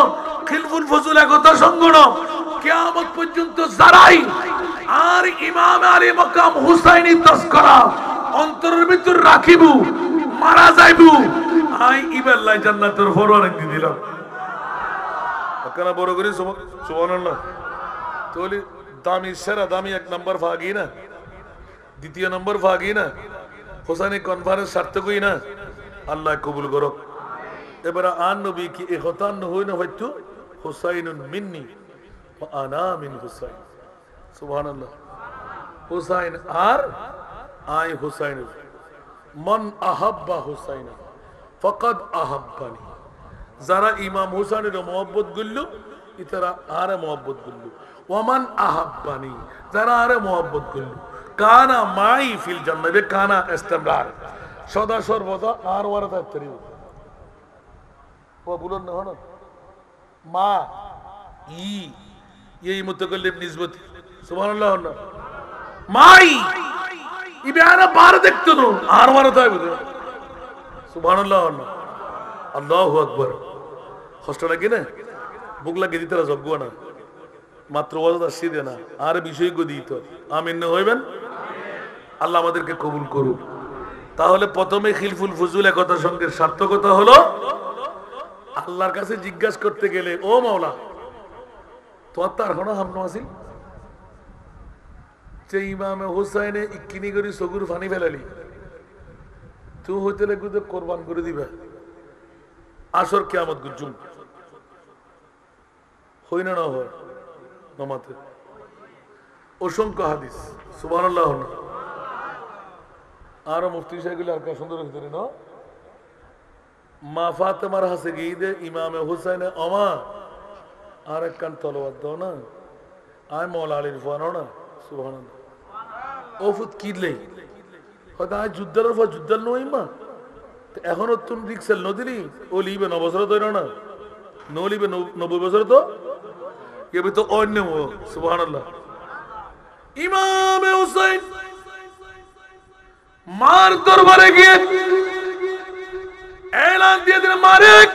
খিলফুল ফজল একতা সংগঠন কিয়ামত পর্যন্ত যারাই আর ইমাম আলী মাকাম হুসাইনি তাজকিরা অন্তরের ভিতর রাখিবু, মারা যাইবু, আই ইবাল্লাহ জান্নাতের ফরওয়ার দি দিলাম। আপনারা বড় করে সুবহানাল্লাহ। তাহলে দামি সেরা দামি 1 নম্বর ফাগি না, 2 নম্বর ফাগি না, হুসাইনি কনফারেন্স সার্থকই না, আল্লাহ কবুল করুক। এবারে আন নবী কি ইখতান হই না হয়তো হুসাইনুন মিন্নি ওয়া আনা মিন হুসাইন, সুবহানাল্লাহ। হুসাইন আর আই হুসাইন, মান আহাব্বা হুসাইন ফাকাদ আহাব্বানি, যারা ইমাম হুসাইনের মোহব্বত করল ইতারা আরে মোহব্বত করল, ওয়ামান আহাব্বানি, যারা আরে মোহব্বত করল কানা মাই ফিল জান্নাত, কানা ইস্তিমরার, সদা সর্বদা আর ওয়ারা তাত্তরি ও বলুন না হন মা ই এই মুতাকাল্লিম নিসবতি, সুবহানাল্লাহ। মাই ইবারা বার দেখতো না আর ওয়ারা তাই বলে, সুবহানাল্লাহ, আল্লাহু আকবার। কষ্ট লাগে না, বুক লাগে দিতে যোগ্য না, মাত্র ওয়াজ আসি দে না আর বিষয় গো দিত। আমিন না হইবেন? আল্লাহ আমাদেরকে কবুল করুক। তাহলে প্রথমে খিলফুল ফুজুল একতা সঙ্গে সার্থকতা হলো আল্লাহর কাছে জিজ্ঞাসা করতে গেলে, ও মাওলা তোমার তার কোনো হামনো আসিল যে ইমামে হুসাইনে ইকিনি করি সগুর ফানি ফেলালি, তুই হইতে লাগবে কোরবান করে দিবা আসর কিয়ামত গুজুম হই না না হয় নমাতে। অসংখ্য হাদিস, সুবহানাল্লাহ। আরো মুফতি সাহেবগুলো আর কার সুন্দর ভিতরে না মা ফাতেমার হাসে গিয়ে দে ইমামে হুসাইনে অমা আর এক কান তলোয়ার দাও না, আয় মৌলা আলীর ফানো না, সুবহানাল্লাহ। ওফুত কিদলে হয়তো আয় যুদ্ধার পর যুদ্ধার নই মা এখনো তুমি রিক্সেল নদিনি ও লিবে 9 বছর তো না নো লিবে 90 বছর তো কেবি তো অন্য, সুবহানাল্লাহ। ইমামে হুসাইন মার দরবারে গিয়ে এলান দিয়ে দিলেন, মালিক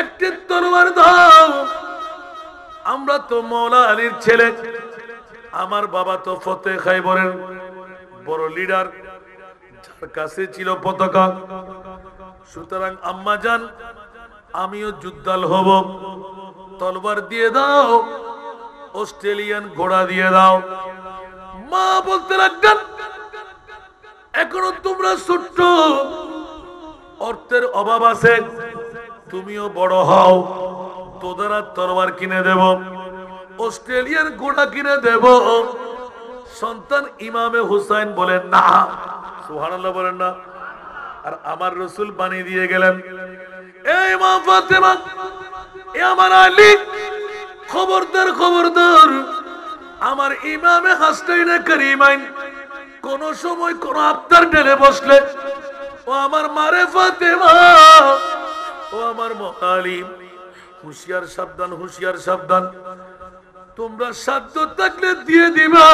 একটি তরবার দাও, আমরা তো মৌলা আলীর ছেলে, আমার বাবা তো ফতে খাইবরের বড় লিডার, যার কাছে ছিল পতাকা, সুতরাং আম্মা জান আমিও যুদ্ধাল হব, তলবার দিয়ে দাও, অস্ট্রেলিয়ান ঘোড়া দিয়ে দাও। মা বলতে লাগলেন, এখনো তোমরা ছোট্ট, অর্থের অভাব আছে, তুমিও বড় হও, তোদের তরবার কিনে দেব, অস্ট্রেলিয়ার ঘোড়া কিনে দেব। সন্তান ইমামে হুসাইন বলেন না, সুবহানাল্লাহ বলেন না। আর আমার রাসূল বানিয়ে দিয়ে গেলেন, এই মা ফাতেমা, এ আমার আলী, খবরদার খবরদার, আমার ইমামে হাসনাইনে কারিমাইন কোন সময় কোন আফতার ঢেলে বসলে, ও আমার মারে ফাতেমা, ও আমার আলী, হুঁশিয়ার সাবধান, হুঁশিয়ার সাবধান, তোমরা সাধ্য থাকলে দিয়ে দিবা,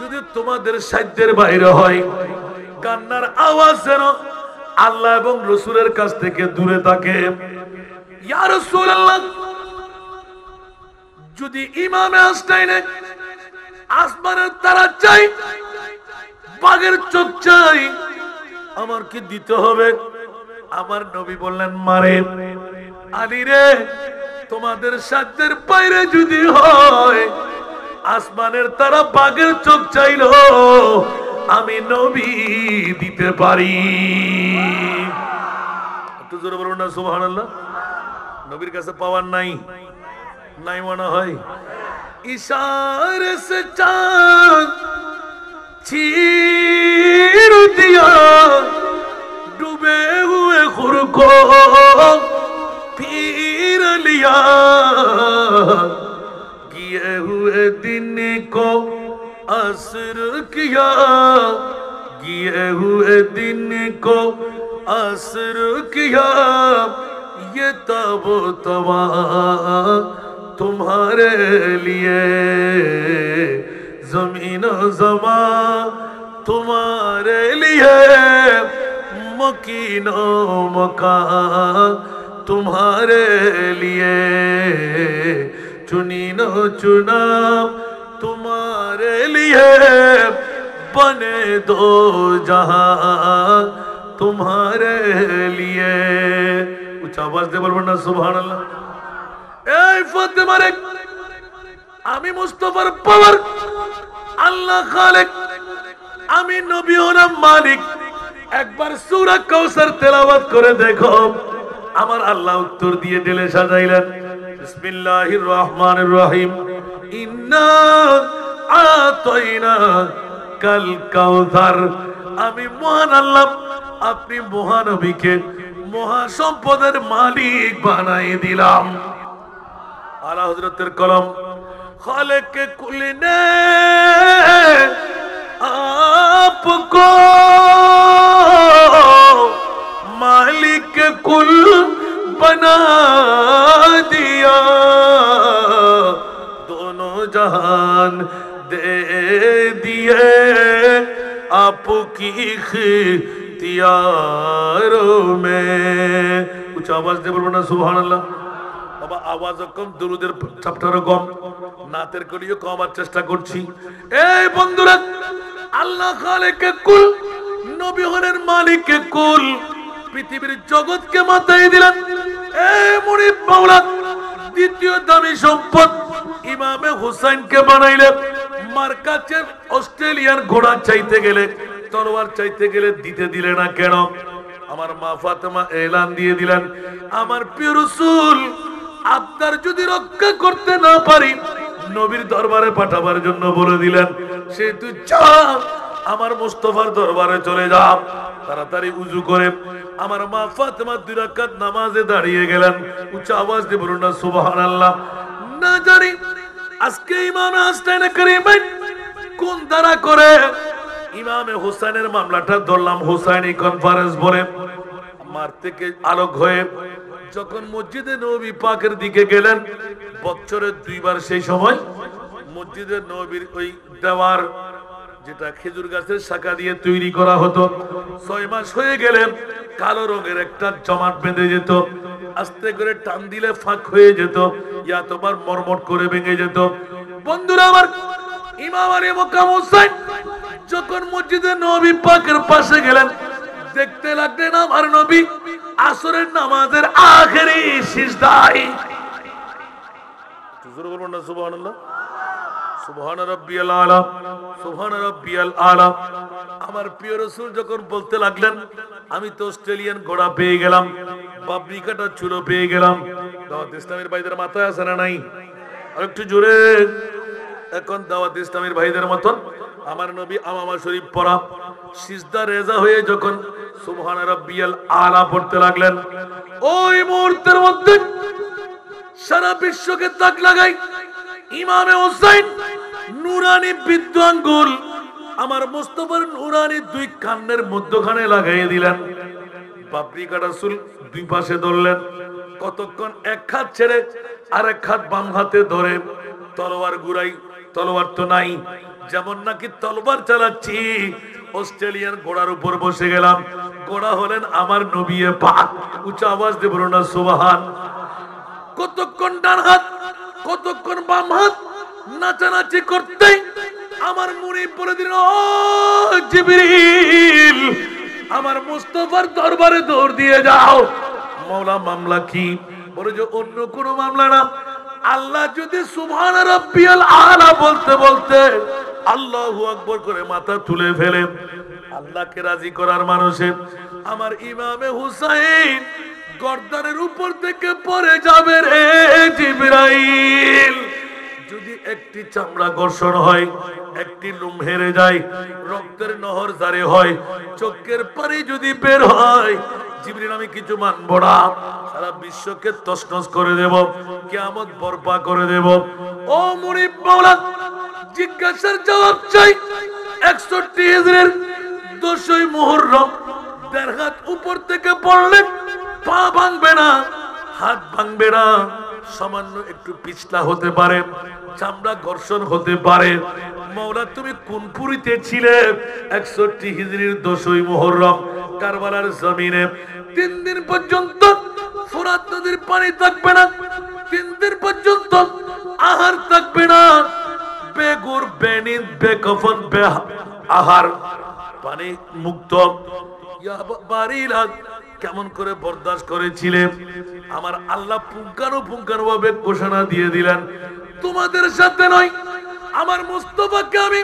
যদি তোমাদের সাধ্যের বাইরে হয় কান্নার আওয়াজ যেন আল্লাহ এবং রাসূলের কাছ থেকে দূরে থাকে। ইয়া রাসূলুল্লাহ, যদি ইমামে হাসাইনে আসমানের তারা চাই, বাঘের চোখ চাই, আমার কি দিতে হবে? আমার নবী বললেন, মারে আলী রে, তোমাদের সাধ্যের বাইরে যদি হয়, আসমানের তারা বাঘের চোখ চাইলো, আমি নবী দিতে পারি। একটু জোরে বলুন না সুবহানাল্লাহ। নবীর কাছে পাওয়ার নাই, নাই মনে হয়। इशारे से चांद चीर दिया, डूबे हुए खुर को पीर लिया, किए हुए दिन को असर किया, किए हुए दिन को असर किया, ये तब तवा तुम्हारे लिए, जमीन जमा तुम्हारे लिए, मकीनो मकान तुम्हारे लिए, चुनीनो चुना तुम्हारे लिए, बने दो जहां तुम्हारे लिए। उच्च आवाज दे बोलबो ना सुभान अल्लाह। এই ফাতেমা রে, আমি মুস্তাফার পাওয়ার, আল্লাহ খালেক, আমি নবী হলাম মালিক। একবার সূরা কাউসার তেলাওয়াত করে দেখো। আমার আল্লাহ উত্তর দিয়ে দিলে সাজাইলেন, বিসমিল্লাহির রহমানির রহিম, ইন্না আতাইনা কাল কাউসার। আমি মহান আল্লাহ, আপনি মহানবীকে মহাসম্পদের মালিক বানাই দিলাম। आला हजरतेर कलम, खालिक कुल ने आपको मालिक कुल बना दिया, दोनों जहान दे दिए आपकी इख्तियारों में। कुछ आवाज दे बोलो ना सुभान अल्लाह। বাবা আওয়াজ কম, দুরুদের চ্যাপ্টারও কম, নাতের কলিও কমার চেষ্টা করছি। এই বন্ধুরা, আল্লাহ খালিকে কুল, নবী হলেন মালিকে কুল, পৃথিবীর জগৎকে মাথায় দিলেন। এই মুরিদ মাওলা দ্বিতীয় দামি সম্পদ ইমামে হুসাইনকে বানাইলেন। মার কাছে অস্ট্রেলিয়ান ঘোড়া চাইতে গেলে, তলোয়ার চাইতে গেলে দিতে দিলে না কেন? আমার মা ফাতেমা এলান দিয়ে দিলেন, আমার প্রিয় রাসূল আপনার যদি রক্ষা করতে না পারি, নবীর দরবারে পাঠাবার জন্য বলে দিলেন, সে তুই যা, আমার মুস্তাফার দরবারে চলে যা। তাড়াতাড়ি উযু করে আমার মা ফাতেমা 2 রাকাত নামাজে দাঁড়িয়ে গেলেন। উচ্চ আওয়াজ দিয়ে বলুন না সুবহানাল্লাহ। না জানি আজকে ইমাম হাসান করিমের কোন ধারা করে ইমামে হোসেনের মামলাটা ধরলাম। হোসাইনি কনফারেন্স বলে মার থেকে আলোক হয়ে যখন মসজিদে নবী পাকের দিকে গেলেন, বছরে 2 বার সেই সময় মসজিদে নবীর ওই দেওয়ার, যেটা খেজুর গাছের শাখা দিয়ে তৈরি করা হতো, 6 মাস হয়ে গেলেন কালো রঙের একটা জমাট বেঁধে যেত। আস্তে করে টান দিলে ফাঁক হয়ে যেত, ইয়া তোমার মরমট করে ভেঙে যেত। বন্ধুরা আমার, ইমাম আলী মুকাম হোসেন যখন মসজিদে নবী পাকের পাশে গেলেন, দেখতে লাগলেন আমার নবী আসরের নামাজের আখেরি সিজদায়। জোরে বলুন না সুবহানাল্লাহ। সুবহান রাব্বিয়াল আলা, সুবহান রাব্বিয়াল আলা। আমার প্রিয় রাসূল যখন বলতে লাগলেন, আমি তো অস্ট্রেলিয়ান ঘোড়া পেয়ে গেলাম, বাবরি কাটা চুলো পেয়ে গেলাম। দাওয়াত ইসলামের ভাইদের মাথায় আছে না নাই? আর একটু জোরে। এখন দাওয়াত ইসলামের ভাইদের মতন আমার নবী আমামা শরীফ পড়া, সিজদা রেজা হয়ে যখন সুবহান রাব্বিয়াল আলা পড়তে লাগলেন, ওই মুহূর্তের মধ্যে সারা বিশ্বকে তাক লাগাই ইমামে হোসেন নুরানি বিদ্যু আঙ্গুল আমার মুস্তাফার নুরানি 2 কানের মধ্যখানে লাগাই দিলেন। বাবরি কাটা চুল 2 পাশে ধরলেন। কতক্ষণ এক হাত ছেড়ে আরেক হাত বাম হাতে ধরে তলোয়ার ঘুরাই। তলোয়ার তো নাই, যেমন নাকি তলোয়ার চালাচ্ছি, অস্ট্রেলিয়ান ঘোড়ার উপর বসে গেলাম। ঘোড়া হলেন আমার নবী পাক। উচ্চ আওয়াজ দিয়ে বলুন না সুবহান। কতক্ষণ ডান হাত কতক্ষণ বাম হাত নাচানাচি করতে আমার মুনিব বলে দিল, ও জিবরিল, আমার মুস্তাফার দরবারে দৌড় দিয়ে যাও। মওলা মামলা কি? বলে যে অন্য কোনো মামলা না। আল্লাহ যদি সুবহান রাব্বিয়াল আলা বলতে বলতে আল্লাহু আকবার করে মাথা তুলে ফেলে, আল্লাহকে রাজি করার মানুষে আমার ইমামে হুসাইন গর্দানের উপর থেকে পড়ে যাবে রে জিবরাইল। যদি একটি চামড়া ঘর্ষণ হয়, একটি লুম হেরে যায়, রক্তের নহর জারি হয়, চোখের পানি যদি বের হয়, জিবরিল আমি কিছু মানব না, সারা বিশ্বকে তছনছ করে দেব, কিয়ামত বরপা করে দেব। ও মুনিব মাওলা, জিজ্ঞাসার জবাব চাই। 61 হিজরির 10ই মুহররম 1.5 হাত উপর থেকে পড়লে পা ভাঙবে না, হাত ভাঙবে না, সামান্য একটু পিছলা হতে পারে, চামড়া ঘর্ষণ হতে পারে। মাওলা তুমি কোন পুরীতে ছিলে? 61 হিজরির 10ই মুহররম কারবালার জমিনে। 3 দিন পর্যন্ত ফোরাত নদীর পানি থাকবে না, 3 দিন পর্যন্ত আহার থাকবে না, বেগুর বেনিদ বেকফন বে আহার পানি মুক্ত। ইয়া বারিলা, কেমন করে বরদাস্ত করেছিলেন? আমার আল্লাহ পুঙ্খানুপুঙ্খানুভাবে ঘোষণা দিয়ে দিলেন, তোমাদের সাথে নয়, আমার মুস্তাফাকে আমি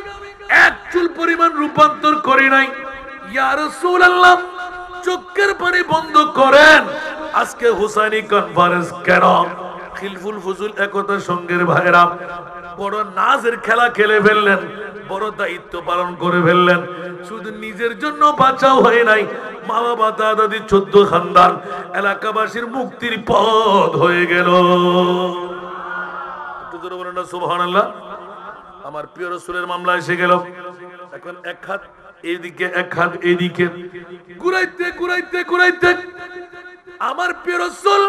এক চুল পরিমাণ রূপান্তর করি নাই। ইয়া রাসূলুল্লাহ, চোখের পানি বন্ধ করেন। আজকে হুসাইনি কনফারেন্স কেন? খিলফুল ফুজুল একতা সঙ্গের ভাইরা বড় নাজের খেলা খেলে ফেললেন, বড় দায়িত্ব পালন করে ফেললেন। শুধু নিজের জন্য বাঁচাও হয় নাই, মা বাবা দাদা দাদি 14 খানদান এলাকাবাসীর মুক্তির পথ হয়ে গেল। একটু জোরে বলেন না সুবহানাল্লাহ। আমার প্রিয় রাসূলের মামলা এসে গেল। এখন এক হাত এইদিকে, এক হাত এইদিকে, ঘুরাইতে ঘুরাইতে ঘুরাইতে আমার প্রিয় রাসূল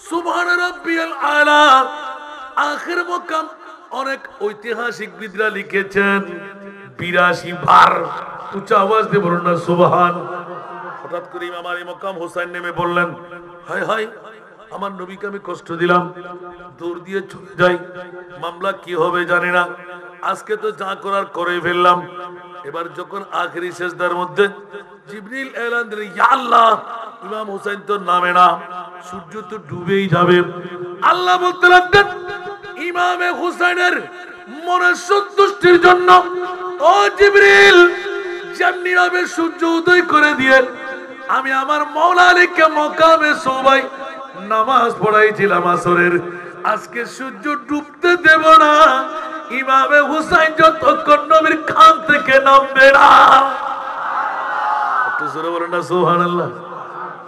সুবহান রাব্বিয়াল আলা আখির মাকাম। অনেক ঐতিহাসিকবিদরা লিখেছেন 82 বার। উচ্চ আওয়াজ দিয়ে বলুন না সুবহান। হঠাৎ করে ইমাম আলী মাকাম হোসেন নেমে বললেন, হায় হায়, আমার নবীকে আমি কষ্ট দিলাম, দৌড় দিয়ে চলে যাই, মামলা কি হবে জানি না, আজকে তো যা করার করে ফেললাম। এবার যখন আখেরি সেজদার মধ্যে জিবরিল এলান দিলেন, ইয়া আল্লাহ, ইমাম হোসেন তো নামে না, সূর্য তো ডুবেই যাবে। আল্লাহ বলতে লাগলেন, ইমামে হুসাইনের মনের সন্তুষ্টির জন্য ও জিবরিল, যেমনি ভাবে সূর্য উদয় করে দিয়ে আমি আমার মাওলা আলীকে মকামে সবাই নামাজ পড়াইছিলাম আসরের, আজকে সূর্য ডুবতে দেব না, ইমামে হুসাইন যতক্ষণ নবীর খান থেকে নামবে না। একটু জোরে বলেন না সুবহানাল্লাহ।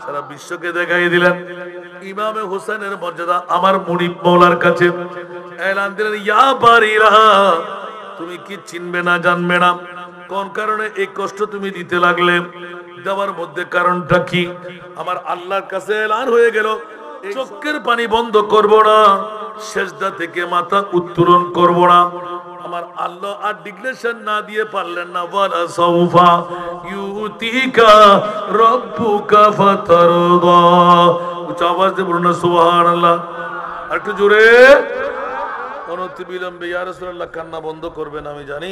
সারা বিশ্বকে দেখাই দিলেন ইমামে হুসাইনের মর্যাদা। আমার মুনিব মাওলার কাছে এলান দিলেন, ইয়া বারিরা, তুমি কি চিনবে না জানবে না? কোন কারণে এই কষ্ট তুমি দিতে লাগলে? দেওয়ার মধ্যে কারণটা কি? আমার আল্লাহর কাছে এলান হয়ে গেল, চোখের পানি বন্ধ করব না, সেজদা থেকে মাথা উত্তোলন করব না। আমার আল্লাহ আর ডিক্লেরেশন না দিয়ে পারলেন না, ওয়ালা সাউফা ইউতিকা রাব্বুকা ফাতারদা। উচ্চ আওয়াজ দিয়ে বলুন না সুবহানাল্লাহ। আর একটু জোরে। অনতি বিলম্বে ইয়া রাসূলুল্লাহ, কান্না বন্ধ করবেন, আমি জানি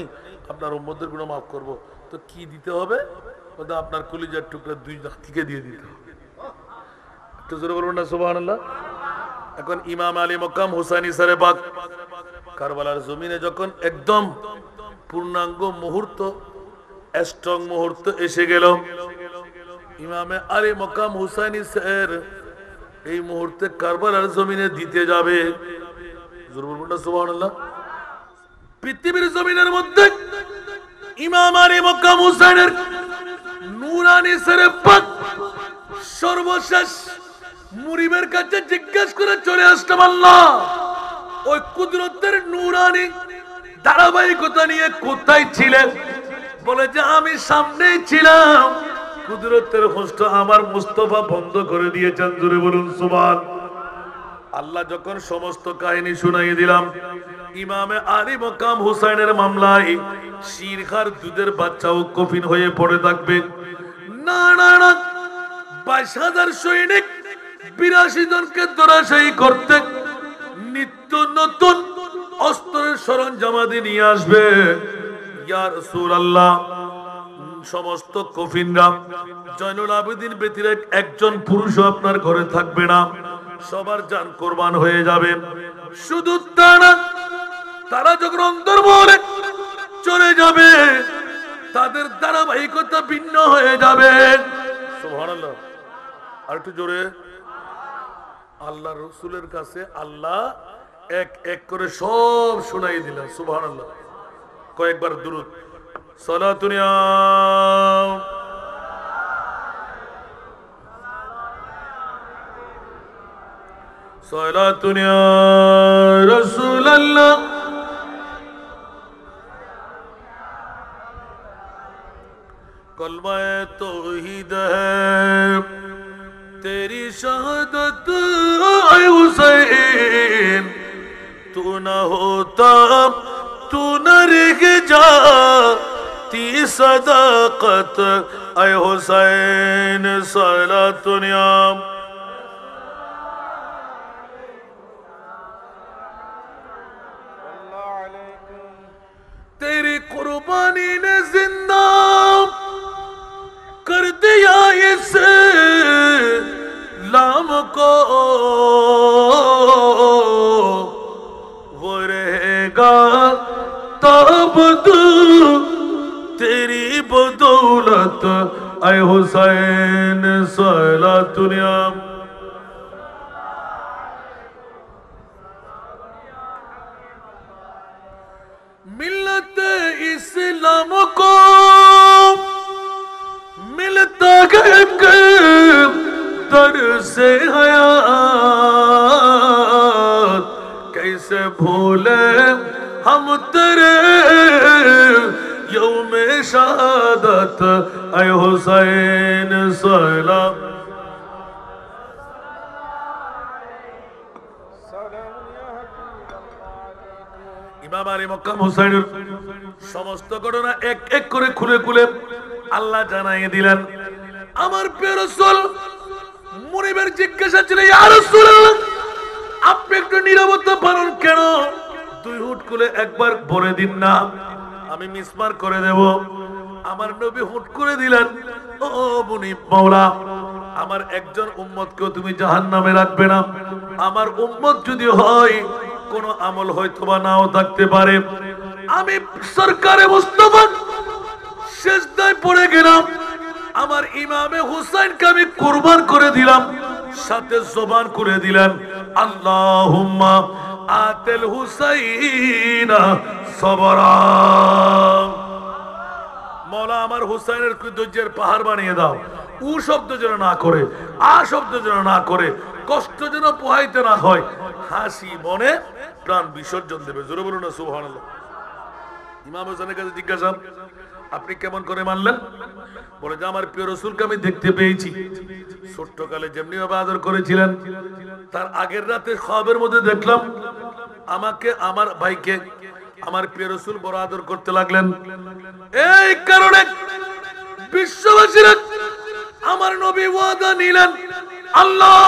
আপনার উম্মতের গুনাহ মাফ করব। তো কি দিতে হবে? ওটা আপনার কলিজার টুকরা 2 জাতিকে দিয়ে দিতে হবে। একটু জোরে বলুন না সুবহানাল্লাহ। এখন ইমাম আলী মকাম হুসাইনি সারে পাক কারবালার জমিনে যখন একদম পূর্ণাঙ্গ মুহূর্ত, স্ট্রং মুহূর্ত এসে গেল, ইমামে আলী মকাম হুসাইনি স্যার এই মুহূর্তে কারবালার জমিনে দিতে যাবে। জোরে বলুন না সুবহানাল্লাহ। পৃথিবীর জমিনের মধ্যে ইমাম আলী মকাম হুসাইনের নূরানি সারে পাক সর্বশেষ মুরিবের কাছে জিজ্ঞেস করে চলে আসলাম, আল্লাহ ওই কুদরতের নূরানি ধারাবাহিকতা নিয়ে কোথায় ছিলেন? বলে যে আমি সামনেই ছিলাম, কুদরতের হোস্ট আমার মুস্তাফা বন্ধ করে দিয়েছেন। জোরে বলুন সুবহান আল্লাহ। যখন সমস্ত কাহিনী শুনাই দিলাম, ইমামে আলী মকাম হুসাইনের মামলায় শিরখার দুধের বাচ্চাও কফিন হয়ে পড়ে থাকবে। না না না, 22,000 সৈনিক 82 জনকে ধরাশায়ী করতে নিত্য নতুন অস্ত্রের সরঞ্জামাদি নিয়ে আসবে। ইয়া রাসূলুল্লাহ, সমস্ত কফিনরা জয়নুল আবেদিন ব্যতীত একজন পুরুষও আপনার ঘরে থাকবে না, সবার জান কোরবান হয়ে যাবে। শুধু তা না, তারা যখন অন্তর্মহলে চলে যাবে তাদের ধারাবাহিকতা ভিন্ন হয়ে যাবে। সুবহানাল্লাহ, আর একটু জোরে। আল্লাহ রসুলের কাছে আল্লাহ এক এক করে সব শোনাই দিলেন। সুবহানাল্লাহ, কয়েকবার দুরূদ সালাতুন ইয়া সালাতুন ইয়া রাসূলুল্লাহ कलमा तौहीद है तेरी शहादत ऐ हुसैन, तू न होता तू न रह जाती सदाकत ऐ हुसैन। सलातुन या तेरी कुर्बानी ने जिंदा कर दिया इस लाम को, वो रहेगा ताबदू तेरी बदौलत ऐ हुसैन। सलातुन या मिल्लत इस्लाम को मिलता एक दर से हयात, कैसे भूले हम तेरे यौमे शहादत ऐ हुसैन। सलाम ইমাম আলী মক্কাম হুসাইনের সমস্ত ঘটনা এক এক করে খুলে খুলে আল্লাহ জানাই দিলেন। আমার প্রিয় রাসূল মুনিবের জিজ্ঞাসা ছিল, ইয়া রাসূলুল্লাহ, আপনি একটু নীরবতা পালন কেন? দুই হুট খুলে একবার বলে দিন না, আমি মিসমার করে দেব। আমার নবী হুট করে দিলেন, ও মুনিব মাওলা, আমার একজন উম্মতকেও তুমি জাহান্নামে রাখবে না। আমার উম্মত যদি হয় কোন আমল হয়তোবা নাও থাকতে পারে, আমি সরকারে মুস্তাফা সিজদায় পড়ে গেলাম, আমার ইমামে হুসাইনকে আমি কুরবান করে দিলাম। সাথে জবান করে দিলেন, আল্লাহুম্মা আতিল হুসাইনা সবরা। মওলা আমার হুসাইনের ধৈর্যের পাহাড় বানিয়ে দাও। উ শব্দ যেন না করে, আ শব্দ যেন না করে, কষ্ট যেন পোহাইতে না হয়, হাসি মনে প্রাণ বিসর্জন দেবে। জোরে বলুন না সুবহানাল্লাহ। ইমাম হোসেনের কাছে জিজ্ঞাসা, আপনি কেমন করে মানলেন? বলে যে আমার প্রিয় রাসূলকে আমি দেখতে পেয়েছি, ছোট্টকালে যেমনি ভাবে আদর করেছিলেন, তার আগের রাতে খ্বাবের মধ্যে দেখলাম আমাকে, আমার ভাইকে আমার প্রিয় রাসূল বড় আদর করতে লাগলেন। এই কারণে বিশ্ববাসীরা আমার নবী ওয়াদা নিলেন, আল্লাহ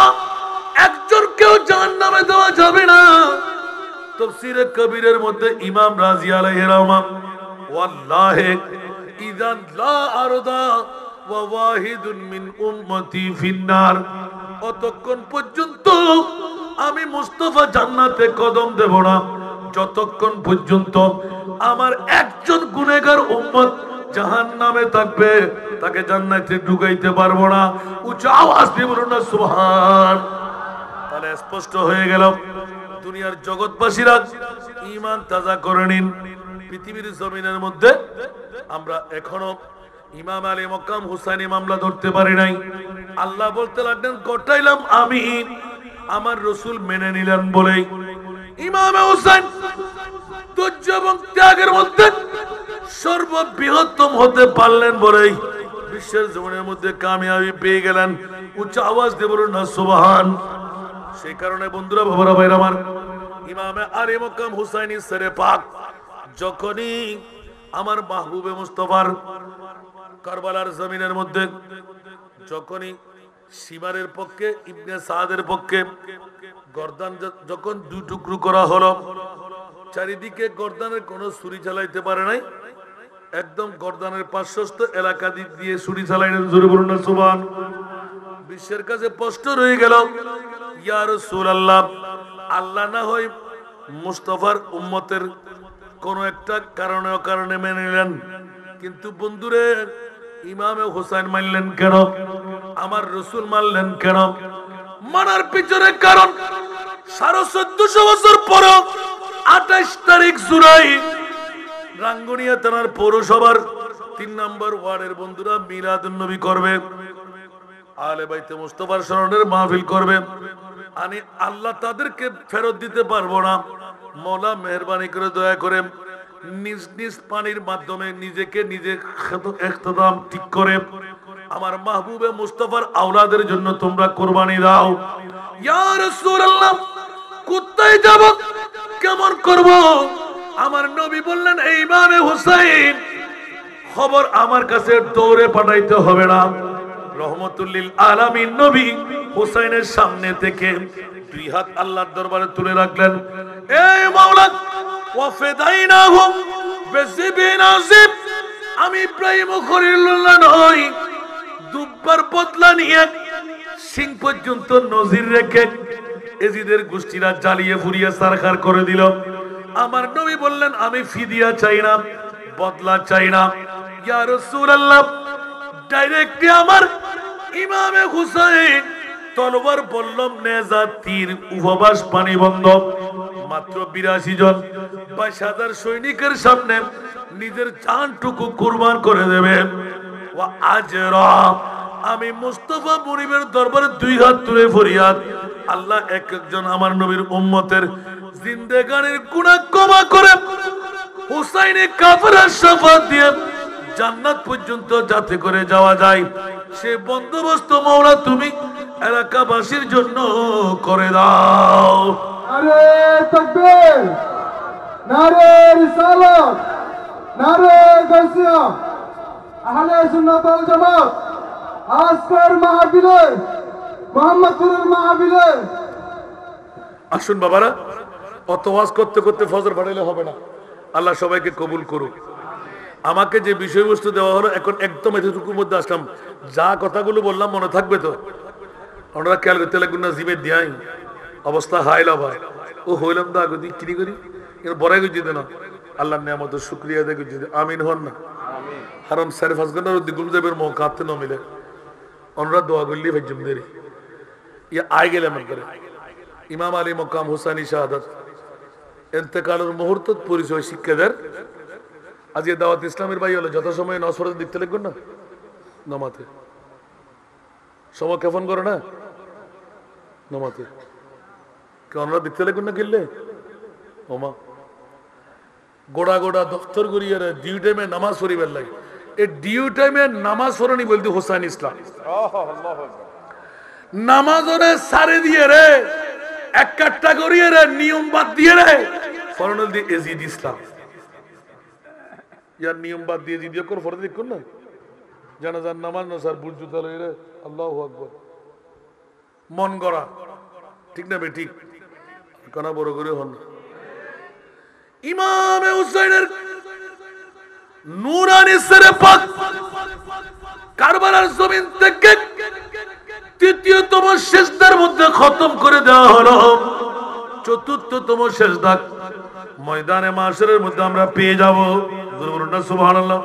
একজনকেও জাহান্নামে দেওয়া যাবে না। তাফসীরে কবীরের মধ্যে ইমাম রাজি আলাইহির রহমান, ওয়াল্লাহি ইযান লা আরদা ওয়া ওয়াহিদুন মিন উম্মতি ফিন্নার, অতক্ষণ পর্যন্ত আমি মুস্তাফা জান্নাতে কদম দেব না যতক্ষণ পর্যন্ত আমার একজন গুনাহগার উম্মত জাহান্নামে থাকবে, তাকে জান্নাতে ঢুকাইতে পারবো না। উচ্চ আওয়াজ দিয়ে বলুন না সুবহান। তাহলে স্পষ্ট হয়ে গেল, দুনিয়ার জগৎবাসীরা ঈমান তাজা করে নিন। পৃথিবীর জমিনের মধ্যে আমরা এখনো ইমাম আলী মক্কাম হুসাইনি মামলা ধরতে পারি নাই। আল্লাহ বলতে লাগলেন, ঘটাইলাম আমি, আমার রাসূল মেনে নিলেন বলেই। ইমাম হুসাইন ধৈর্য এবং ত্যাগের মধ্যে সর্ববৃহত্তম হতে পারলেন বলেই বিশ্বের জমিনের মধ্যে কামিয়াবি পেয়ে গেলেন। উচ্চ আওয়াজ দিয়ে বলুন না সুবহান। সেই কারণে বন্ধুরা, বাবারা, ভাইরা আমার, ইমামে আলী মক্কাম হুসাইনি সেরে পাক যখনই আমার মাহবুবে মুস্তাফার কারবালার জমিনের মধ্যে যখনই শিমারের পক্ষে ইবনে সাদের পক্ষে গর্দান যখন দুই টুকরো করা হলো, চারিদিকে গর্দানের কোনো ছুরি চালাইতে পারে নাই, একদম গর্দানের পার্শ্বস্থ এলাকা দিক দিয়ে ছুরি চালাইলেন। জোরে বলুন না সুবহান। বিশ্বের কাছে স্পষ্ট রয়ে গেল, ইয়া রাসূলুল্লাহ, আল্লাহ না হয় মুস্তাফার উম্মতের কোন একটা কারণে মেনে নিলেন, কিন্তু বন্ধুরে ইমামে হোসেন মানলেন কেন? আমার রসুল মানলেন কেন? মানার পিছনে কারণ 1450 বছর পর 28 তারিখ জুলাই রাঙ্গুনিয়া থানার পৌরসভার 3 নম্বর ওয়ার্ডের বন্ধুরা মিলাদুন নবী করবে, আলে বাইতে মুস্তাফার স্মরণের মাহফিল করবে। আমি আল্লাহ তাদেরকে ফেরত দিতে পারবো না, মওলা মেহেরবানি করে দয়া করে নিজ নিজ পানির মাধ্যমে নিজেকে নিজে ইখতিদাম ঠিক করে আমার মাহবুবে মুস্তাফার আওলাদের জন্য তোমরা কুরবানি দাও। ইয়া রাসূলুল্লাহ, কোথায় যাব, কেমন করব? আমার নবী বললেন, এই ইমামে হুসাইন খবর আমার কাছে দৌড়ে পাঠাইতে হবে না। রহমতুল লিল আলামিন নবী হুসাইনের সামনে থেকে 2 হাত আল্লাহর দরবারে তুলে রাখলেন, এই মাওলা ওয়াফদাইনাহু বিযিবিন আযিব, আমি ইব্রাহিম খলিলুল্লাহ নই, দুব্বার বদলা নিয়ে সিং পর্যন্ত নজির রেখে এজিদের গোষ্ঠীরা জ্বালিয়ে ফুরিয়ে সারখার করে দিল। আমার নবী বললেন, আমি ফিদিয়া চাই না, বদলা চাই না। ইয়া রাসূলুল্লাহ, ডাইরেক্টলি আমার ইমামে হুসাইন তলোয়ার বললাম নেজা তীর উপবাস পানি বন্ধ, মাত্র 82 জন 22,000 সৈনিকের সামনে নিজের জানটুকু কুরবান করে দেবে। ওয়া আজরা, আমি মুস্তাফা মুনিবের দরবারে 2 হাত তুলে ফরিয়াদ, আল্লাহ এক একজন আমার নবীর উম্মতের জিন্দেগানির গুনাহ ক্ষমা করে হুসাইনের কাফেরের শাফাত দিয়ে জান্নাত পর্যন্ত যাতে করে যাওয়া যায়, সে বন্দোবস্ত মাওলা তুমি এলাকাবাসীর জন্য করে দাও। নারে তাকবীর, নারে রিসালাত, নারে গাউসিয়া। আহলে সুন্নাত ওয়াল জামাত আজকের মাহফিলে, মুহাম্মদপুরের মাহফিলে আসুন বাবারা, অত ওয়াজ করতে করতে ফজর ফাটাইলে হবে না। আল্লাহ সবাইকে কবুল করুক। আমাকে যে বিষয়বস্তু দেওয়া হলো, এখন একদম এতটুকুর মধ্যে আসলাম, যা কথাগুলো বললাম মনে থাকবে তো? ওনারা খেয়াল করতে লাগবেন না, জিমে দিয়াই অবস্থা হাইলা ভাই ও হইলাম তো আগে কিনি করি বড়াই গুজি দে না, আল্লাহ নিয়ামত শুক্রিয়া দে গুজি দে, আমিন হন না। কারণ 4-5 ঘন্টার দ্বিগুণ যাবের মো কাঁদতে না মিলে ওনারা দোয়া করলি ভাই জমদেরি ইয়া আই গেলে আমার করে ইমাম আলী মকাম হুসাইনি শাহাদাত ইন্তেকালের মুহূর্ত পরিচয় শিক্ষাদের আজকে দাওয়াত ইসলামের ভাই হলো যথাসময়ে নসরত দেখতে লাগবেন না, নামাতে সময় কেমন করে না নামাতে কেনরা দেখতে লাগবেন না কিনলে ওমা গোড়া গোড়া দফতর করিয়ে ডিউ টাইমে নামাজ পড়িবার লাগে, এই ডিউ টাইমে নামাজ পড়নি বলতে হোসাইন ইসলাম নামাজ ওরে সারে দিয়ে রে এক কাট্টা করিয়ে রে নিয়ম বাদ দিয়ে রে ফরনল দিয়ে এজিদ ইসলাম ইয়ার নিয়ম বাদ দিয়ে জিদিয়া কর ফরজ দেখুন না জানাজার নামাজ না স্যার বুট জুতা লই রে আল্লাহু আকবার মন গড়া ঠিক না বে ঠিক কানা বড় করে হন ইমামে হুসাইনের নূরানি সরে পাক কারবালার জমিন থেকে তৃতীয়তম সেজদার মধ্যে খতম করে দেওয়া হলো, চতুর্থতম সেজদা ময়দানে মাশরের মধ্যে আমরা পেয়ে যাব। সুবহানাল্লাহ।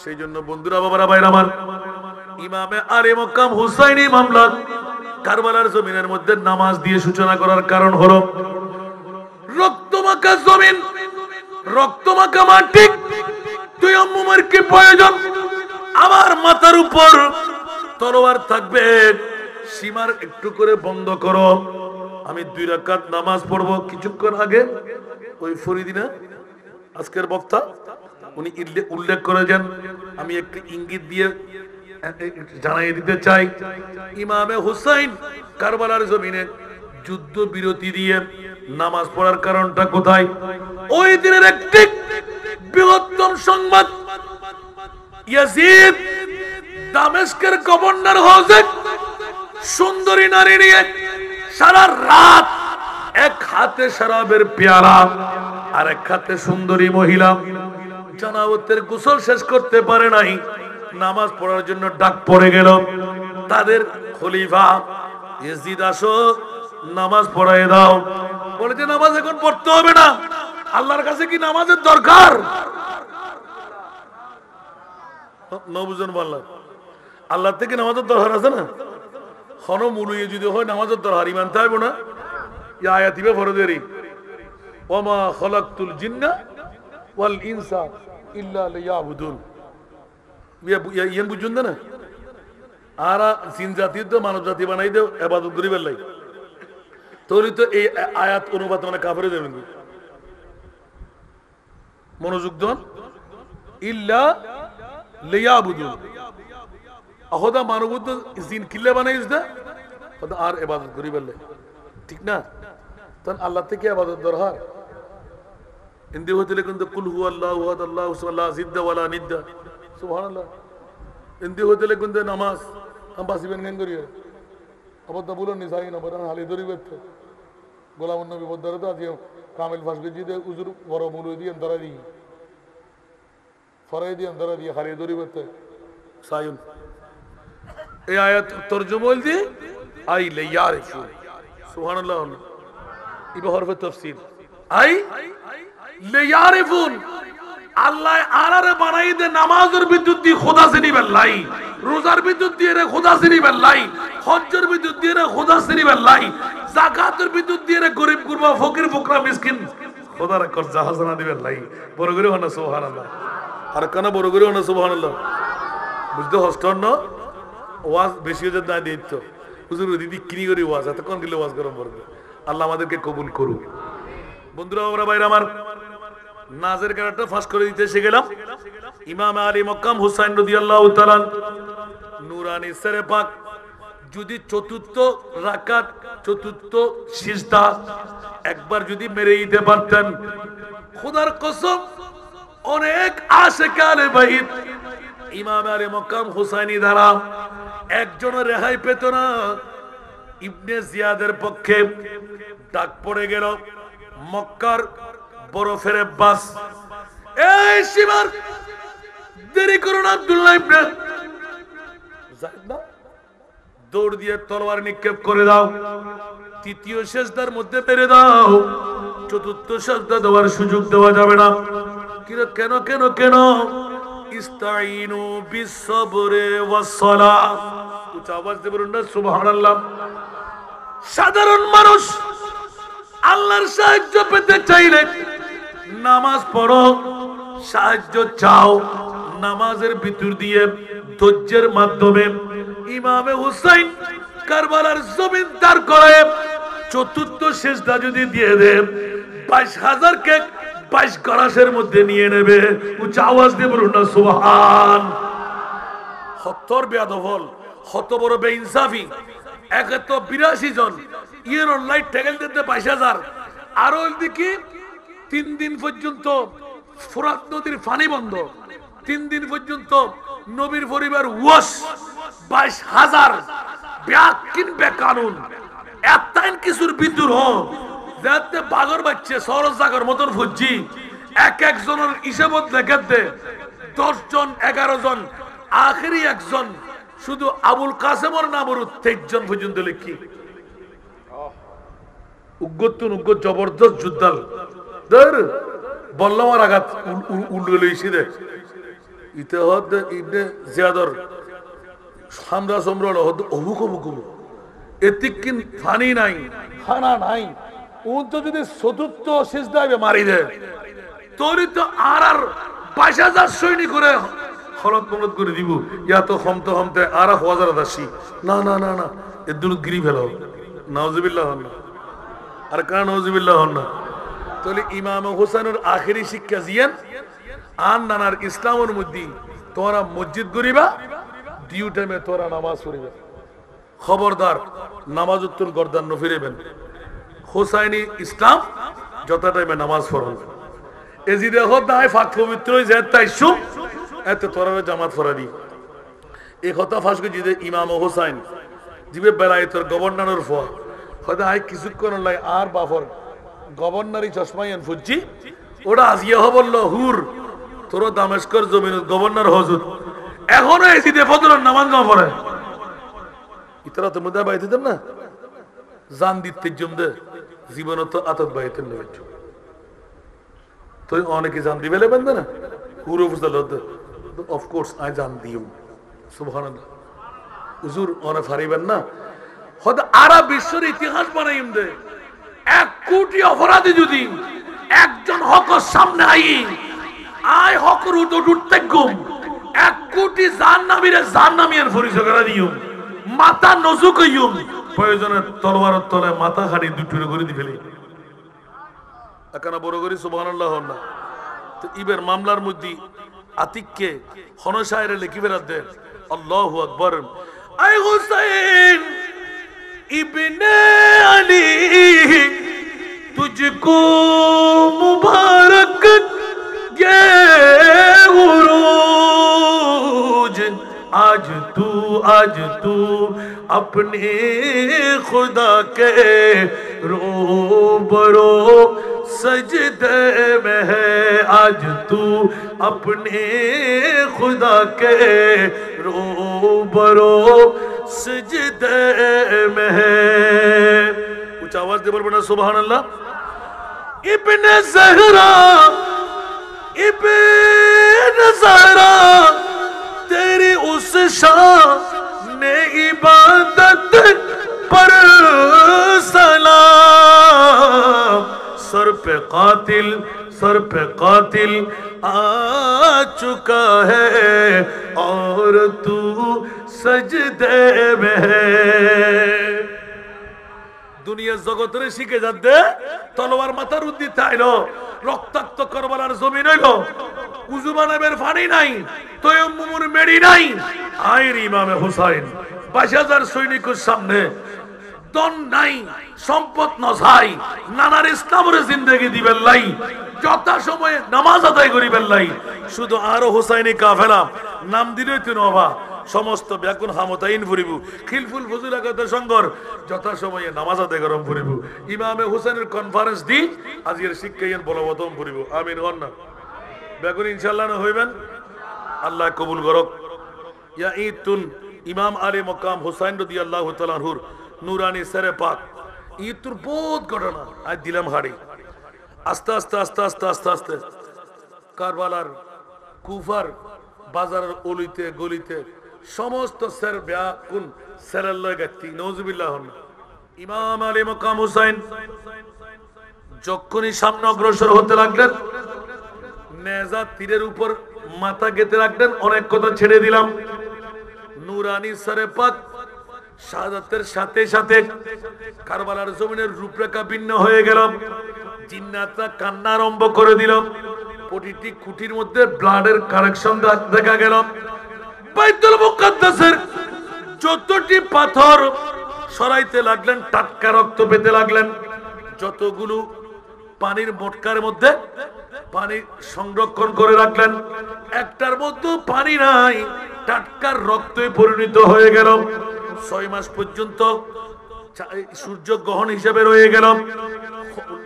সেই জন্য বন্ধুরা বাবারা ভাইরা আমার, ইমামে আলী মকাম হুসাইনি মামলা কারবালার জমিনের মধ্যে নামাজ দিয়ে সূচনা করার কারণ হলো রক্তমাখা জমিন, রক্তমাখা মাটি, তুই আম্মুমার কি প্রয়োজন? আমার মাথার উপর তলোয়ার থাকবে, সীমার একটু করে বন্ধ করো, আমি 2 রাকাত নামাজ পড়বো। কিছুক্ষণ আগে ওই ফরিদিনা আজকের বক্তা উনি উল্লেখ করেছেন, আমি একটু ইঙ্গিত দিয়ে জানাই দিতে চাই, ইমামে হুসাইন কারবালার জমিনে যুদ্ধ বিরতি দিয়ে নামাজ পড়ার কারণটা কোথায়? ওই দিনের একটি বৃহত্তম সংবাদ, ইয়াজিদ দামেস্কের গভর্নর হজে সুন্দরী নারী নিয়ে সারা রাত এক হাতে শরাবের পেয়ালা আর এক হাতে সুন্দরী মহিলা জানাবতের গোসল শেষ করতে পারে নাই, নামাজ পড়ার জন্য ডাক পড়ে গেল। তাদের খলিফা ইয়াজিদ আসো নামাজ পড়ায় দাও। বলে যে নামাজ এখন পড়তে হবে না, আল্লাহর কাছে কি নামাজের দরকার? নবুজন বললাম আল্লাহ থেকে নামাজের দরকার আছে না? হন মুলুয়ে যদি হয় নামাজের দরকার মানতে হবে না? ইয়া আয়াতিবে ফরদেরি ওমা খলাকতুল জিন্না ওয়াল ইনসা ইল্লা লিয়াবুদুন। ইয়া বুঝুন না আর জিন জাতি তো মানব জাতি বানাই দেও ইবাদত করিবার লাগি। তোরই তো এই আয়াত অনুবাদ মানে কাফেরে দেবেন মনোযোগ দেন ইল্লা লিয়াবুদুন। আহদা মানবুদ জিন কিল্লা বানাইস দা ওটা আর ইবাদত করিবার লাগি, ঠিক না? তখন আল্লাহ থেকে ইবাদত দরকার। হিন্দি হতে কিন্তু কুল হুয়াল্লাহু আহাদ আল্লাহু সামাদ লা জিদ্দা ওয়ালা নিদ্দা সুবহানাল্লাহ। হিন্দি হতে কিন্তু নামাজ हम बासिबेन गेन करिए अब तो बोलो निसाई ना बरन हाली दरी बेत गोलाम नबी बदर तो आज कामिल फासके जी दे उजुर वरो मुलु दी अंदर दी फराई दी अंदर दी हाली दरी बेत सायुन ए आयत तर्जुमा दी आई ले यारिफु सुभान अल्लाह इबे हरफ तफसीर आई ले यारिफुन আল্লাহ আরারে বানাই দে নামাজের বিদ্যুৎ দিয়ে খোদা চিনি বেল্লাই, রোজার বিদ্যুৎ দিয়ে রে খোদা চিনি বেল্লাই, হজ্জের বিদ্যুৎ দিয়ে রে খোদা চিনি বেল্লাই, যাকাতের বিদ্যুৎ দিয়ে রে গরিব গুরবা ফকির ফুকরা মিসকিন খোদার কর্জা হাসানা দিবেন লাই। বড় করে হনা সুবহানাল্লাহ আর কেন বড় করে হনা সুবহানাল্লাহ বুঝতে হস্টন না ওয়াজ বেশি হয়ে যায় দিত হুজুর দিদি কিনি করে ওয়াজ এত কোন গেলে ওয়াজ গরম করবে। আল্লাহ আমাদেরকে কবুল করুক। বন্ধুরা ওরা ভাইরা আমার নাজের কারাটা ফাঁস করে দিতে এসে গেলাম। ইমাম আলী মক্কাম হুসাইন রাদিয়াল্লাহু তাআলা নূরানী সরে পাক যদি চতুর্থ রাকাত চতুর্থ সিজদা একবার যদি মেরে দিতে পারতেন, খোদার কসম অনেক আশিক আলে বাইত ইমাম আলী মক্কাম হুসাইনি দ্বারা একজনের রেহাই পেত না। ইবনে জিয়াদের পক্ষে ডাক পড়ে গেল মক্কার বরফের বাস, এই শিবার দেরি করুন আব্দুল্লাহ ইবনে যায়েদ না দৌড় দিয়ে তলোয়ার নিক্ষেপ করে দাও, তৃতীয় সিজদার মধ্যে পেরে দাও, চতুর্থ সিজদা দেওয়ার সুযোগ দেওয়া যাবে না। কেন কেন কেন ইস্তাইনু বিসসবরে ওয়াসসালাহ উচ্চ আওয়াজ দিয়ে বলুন না সুবহানাল্লাহ। সাধারণ মানুষ আল্লাহর সাহায্য পেতে চাইলে নামাজ পড়ো, সাহায্য চাও নামাজের ভিতর দিয়ে ধৈর্যের মাধ্যমে। ইমামে হুসাইন কারবালার জমিন তার করে চতুর্থ সিজদা যদি দিয়ে দেন 22,000 কে 22 গরাসের মধ্যে নিয়ে নেবে। উচ্চ আওয়াজ দিয়ে বলুন না সুবহান। হত্তর বেয়াদফল হত বড় বেইনসাফি 182 জন ইয়ের অনলাইন টেকেল দিতে 22,000 আরো দিকে 3 দিন পর্যন্ত ফোরাত নদীর পানি বন্ধ, 3 দিন পর্যন্ত নবীর পরিবার ওয়াশ 22,000 ব্যাকিন বেকানুন এতটাই কিছুর বিদ্রোহ যাতে বাগর বাচ্চা সরজ জাগর মতন ফুজি এক একজনের হিসাবত দেখাতে 10 জন 11 জন আখেরি একজন শুধু আবুল কাসেমর নামর 23 জন পর্যন্ত লিখি উগ্গতুন উগ্গত জবরদস্ত যুদ্ধাল ধর বললাম আর আঘাত উল্টে লইছি দে ইতে হদ ইবনে জিয়াদর হামরা সমরল হদ অমুক অমুক এতিকিন ফানি নাই খানা নাই উন তো যদি চতুর্থ সিজদায় মারি দে তোরই তো আর 22,000 সৈনিক করে খলত মনত করে দিব ইয়া তো হমতে হমতে আর 1000 দাসী না না না না এ দুল গিরি ফেলো নাউজুবিল্লাহ হন না আর কারণ নাউজুবিল্লাহ হন না। তাহলে ইমাম হোসেনের আখেরি শিক্ষা জিয়ান আন নানার ইসলামের মধ্যে তোরা মসজিদ গরিবা ডিউ টাইমে তোরা নামাজ পড়িবে, খবরদার নামাজ উত্তর গর্দান ন ফিরেবেন। হোসাইনি ইসলাম যত টাইমে নামাজ পড়বেন এজি দেখো দায় ফাঁক পবিত্র যে তাইছু এত তোরা জামাত ফরাদি এই কথা ফাঁস করে যদি ইমাম হোসাইন জিবে বেলায়েতের গভর্নরের ফোয়া হয়তো আই কিছুক্ষণ লাই আর বাফর গভর্নরই চশমাই এন ফুজি ওটা আজিয়া হবল হুর তোর দামেস্কর জমিন গভর্নর হজুর এখনো এসিতে ফজর নামাজ না পড়ে ইতরা তো মুদা বাইতে দেন না জান দিতে জমদে জীবন তো আতত বাইতে নেবে তো অনেকে জান দিবে লেবেন না হুর ফুজল অফ কোর্স আই জান দিও সুবহানাল্লাহ হুজুর অনে ফারিবেন না হয়তো আরব বিশ্বের ইতিহাস বানাইম দে 1 কোটি অপরাধী যদি একজন হকর সামনে আই হকর উঠতে গুম 1 কোটি জাহান্নামীর পরিচয় করে দিও মাথা নজু কইম প্রয়োজনে তলোয়ারের তলে মাথা খাড়ি দুটুরে করে দি ফেলি একানা বড় করি সুবহানাল্লাহ না তো ইবের মামলার মধ্যে আতিককে হনসায়রে লিখি বেরাত দেন আল্লাহু আকবার আই হুসাইন ইবনে আলী तुझको मुबारक ये उरूज आज तू अपने खुदा के रूबरो सजदे में है आज तू अपने खुदा के रूबरो सजदे में है कुछ आवाज दे बोलना सुभान अल्लाह इब्ने ज़हरा तेरी उस शान इबादत पर सलाम सर पे कातिल आ चुका है और तू सजदे में है দুনিয়া জগতের শিখে যাচ্ছে তলোয়ার মাথার উদ্দিত আইলো রক্তাক্ত করবালার জমিন হইলো উজু বানাবের পানি নাই তয়াম্মুমের মেডি নাই আয়ের ইমামে হুসাইন ২২,০০০ সৈনিকের সামনে দন নাই সম্পদ নসাই নানার ইসলামের জিন্দেগি দিবেন লাই যথা সময়ে নামাজ আদায় করিবেন লাই শুধু আরো হুসাইনি কাফেলা নাম দিলে তিন অবা সমস্ত ব্যাকুন হামতাইন ফুরিবু খিলফুল ফজুলাগতের সংগর যথা সময়ে নামাজ আদায় করম ফুরিবু ইমামে হুসাইনের কনফারেন্স দি আজকের শিক্ষায়ন বলবতম ফুরিবু আমিন হন না ব্যাকুন ইনশাআল্লাহ না হইবেন আল্লাহ কবুল করক ইয়া ঈদুন ইমাম আলী মকাম হুসাইন রাদিয়াল্লাহু তাআলা আনহুর নুরানি সরে পাক ঈদুর বহুত ঘটনা আজ দিলাম হাড়ি আস্তে আস্তে আস্তে আস্তে আস্তে আস্তে কারবালার কুফার বাজারের অলিতে গলিতে সমস্ত সের ব্যাকুন সেরের লয় গাতি নওজুবিল্লাহ হন ইমাম আলী মকাম হুসাইন যখনই সামনে অগ্রসর হতে লাগলেন নেজা তীরের উপর মাথা গেতে রাখলেন অনেক কথা ছেড়ে দিলাম নুরানি সরে পাক শাহাদাতের সাথে সাথে কারবালার জমিনের রূপরেখা ভিন্ন হয়ে গেল জিন্নাতরা কান্না আরম্ভ করে দিল প্রতিটি খুঁটির মধ্যে ব্লাডের কারেকশন দেখা গেল বাইতুল মুকাদ্দাসের যতটি পাথর সরাইতে লাগলেন টাটকা রক্ত পেতে লাগলেন যতগুলো পানির মটকার মধ্যে পানি সংরক্ষণ করে রাখলেন একটার মধ্যে পানি নাই টাটকা রক্তে পরিণত হয়ে গেল 6 মাস পর্যন্ত সূর্য গ্রহণ হিসেবে রয়ে গেল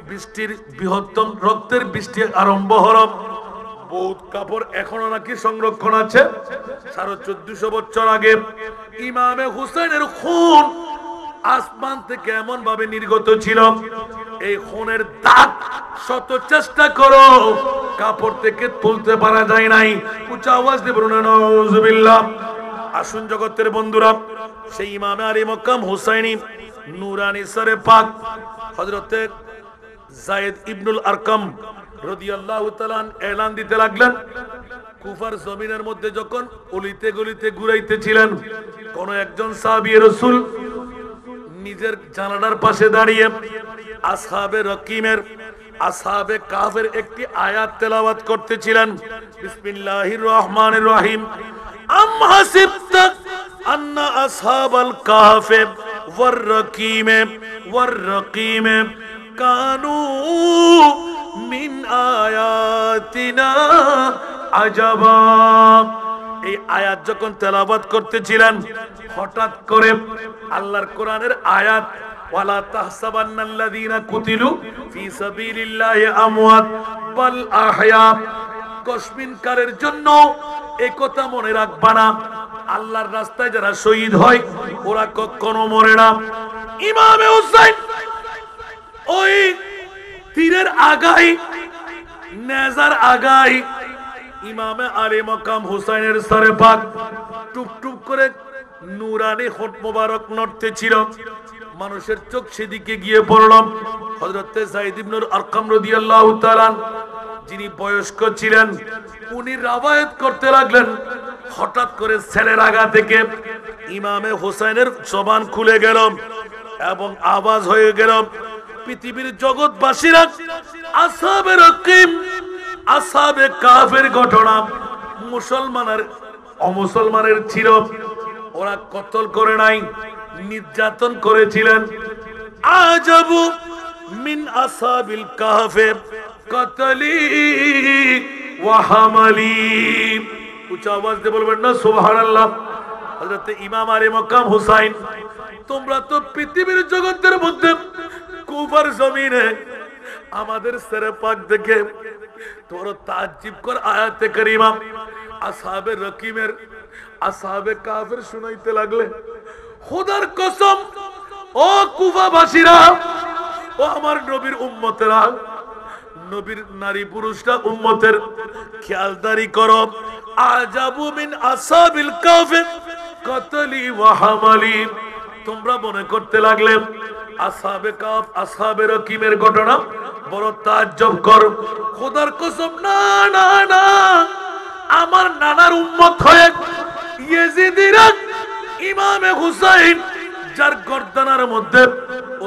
বৃষ্টির বৃহত্তম রক্তের বৃষ্টি আরম্ভ হলো বহুত কাপড় এখনো নাকি সংরক্ষণ আছে 1450 বছর আগে ইমামে হুসাইনের খুন আসমান থেকে এমন ভাবে নির্গত ছিল এই খুনের দাগ শত চেষ্টা করো কাপড় থেকে তুলতে পারা যায় নাই উচ্চ আওয়াজ দিয়ে বলুন নাউজুবিল্লাহ আসুন জগতের বন্ধুরা সেই ইমামে আলী মকাম হুসাইনি নুরানি সরে পাক হযরতে যায়েদ ইবনুল আরকাম রাদিয়াল্লাহু তাআলা এলান দিতে লাগলেন কুফার জমিনের মধ্যে যখন অলিতে গলিতে ঘুরাইতেছিলেন কোন একজন সাহাবী রাসূল নিজের জানালার পাশে দাঁড়িয়ে আসহাবে রকিমের আসহাবে কাফের একটি আয়াত তেলাওয়াত করতেছিলেন বিসমিল্লাহির রহমানির রহিম আম হাসিবতা আন্না আসহাবাল কাহফে ওয়ার রকিমে কানু মিন আয়াতিনা আজাবা এই আয়াত যখন তেলাওয়াত করতেছিলেন হঠাৎ করে আল্লাহর কোরআনের আয়াত ওয়ালা তাহসাবান্নাল্লাযীনা কুতিলু ফি সাবিলিল্লাহি আমওয়াত বাল আহয়া কসমিনকারের জন্য এই কথা মনে রাখবা না আল্লাহর রাস্তায় যারা শহীদ হয় ওরা কখনো মরে না ইমামে হুসাইন ওই তীরের আগাই নেজার আগাই ইমামে আলী মাকাম হুসাইনের সরে পাক টুপ টুপ করে নূরানি হোঁট মোবারক নড়তেছিল মানুষের চোখ সেদিকে গিয়ে পড়ল হযরত যায়েদ ইবনে আরকাম রাদিয়াল্লাহু তাআলা যিনি বয়স্ক ছিলেন উনি রাওয়ায়াত করতে লাগলেন হঠাৎ করে ছেলের আগা থেকে ইমামে হুসাইনের জবান খুলে গেল এবং আওয়াজ হয়ে গেল পৃথিবীর জগৎবাসীরা আসহাবে রকিম আসহাবে কাফের ঘটনা মুসলমানের অমুসলমানের ছিল ওরা কতল করে নাই নির্যাতন করেছিলেন আজাবু মিন আসহাবিল কাহফে কতলি ওয়া হামালি উচ্চ আওয়াজ দিয়ে বলবেন না সুবহানাল্লাহ হযরত ইমাম আলী মাকাম হুসাইন তোমরা তো পৃথিবীর জগতের মধ্যে কুফার জমিনে আমাদের সেরে পাক দেখে তোমরা তাজ্জুব কর আয়াতে কারিমা আসহাবে রকিমের আসহাবে কাফের শুনাইতে লাগলে খোদার কসম ও কুফাবাসীরা ও আমার নবীর উম্মতেরা নবীর নারী পুরুষরা উম্মতের খেয়ালদারি করো আজাবু মিন আসহাবিল কাফে কতলি ওয়া হামালি তোমরা মনে করতে লাগলে আসহাবে কাফ আসহাবে রকিমের ঘটনা বড় তাজ্জব কর খোদার কসম না না না আমার নানার উম্মত হয়ে ইয়েজিদিরা ইমামে হুসাইন যার গর্দানের মধ্যে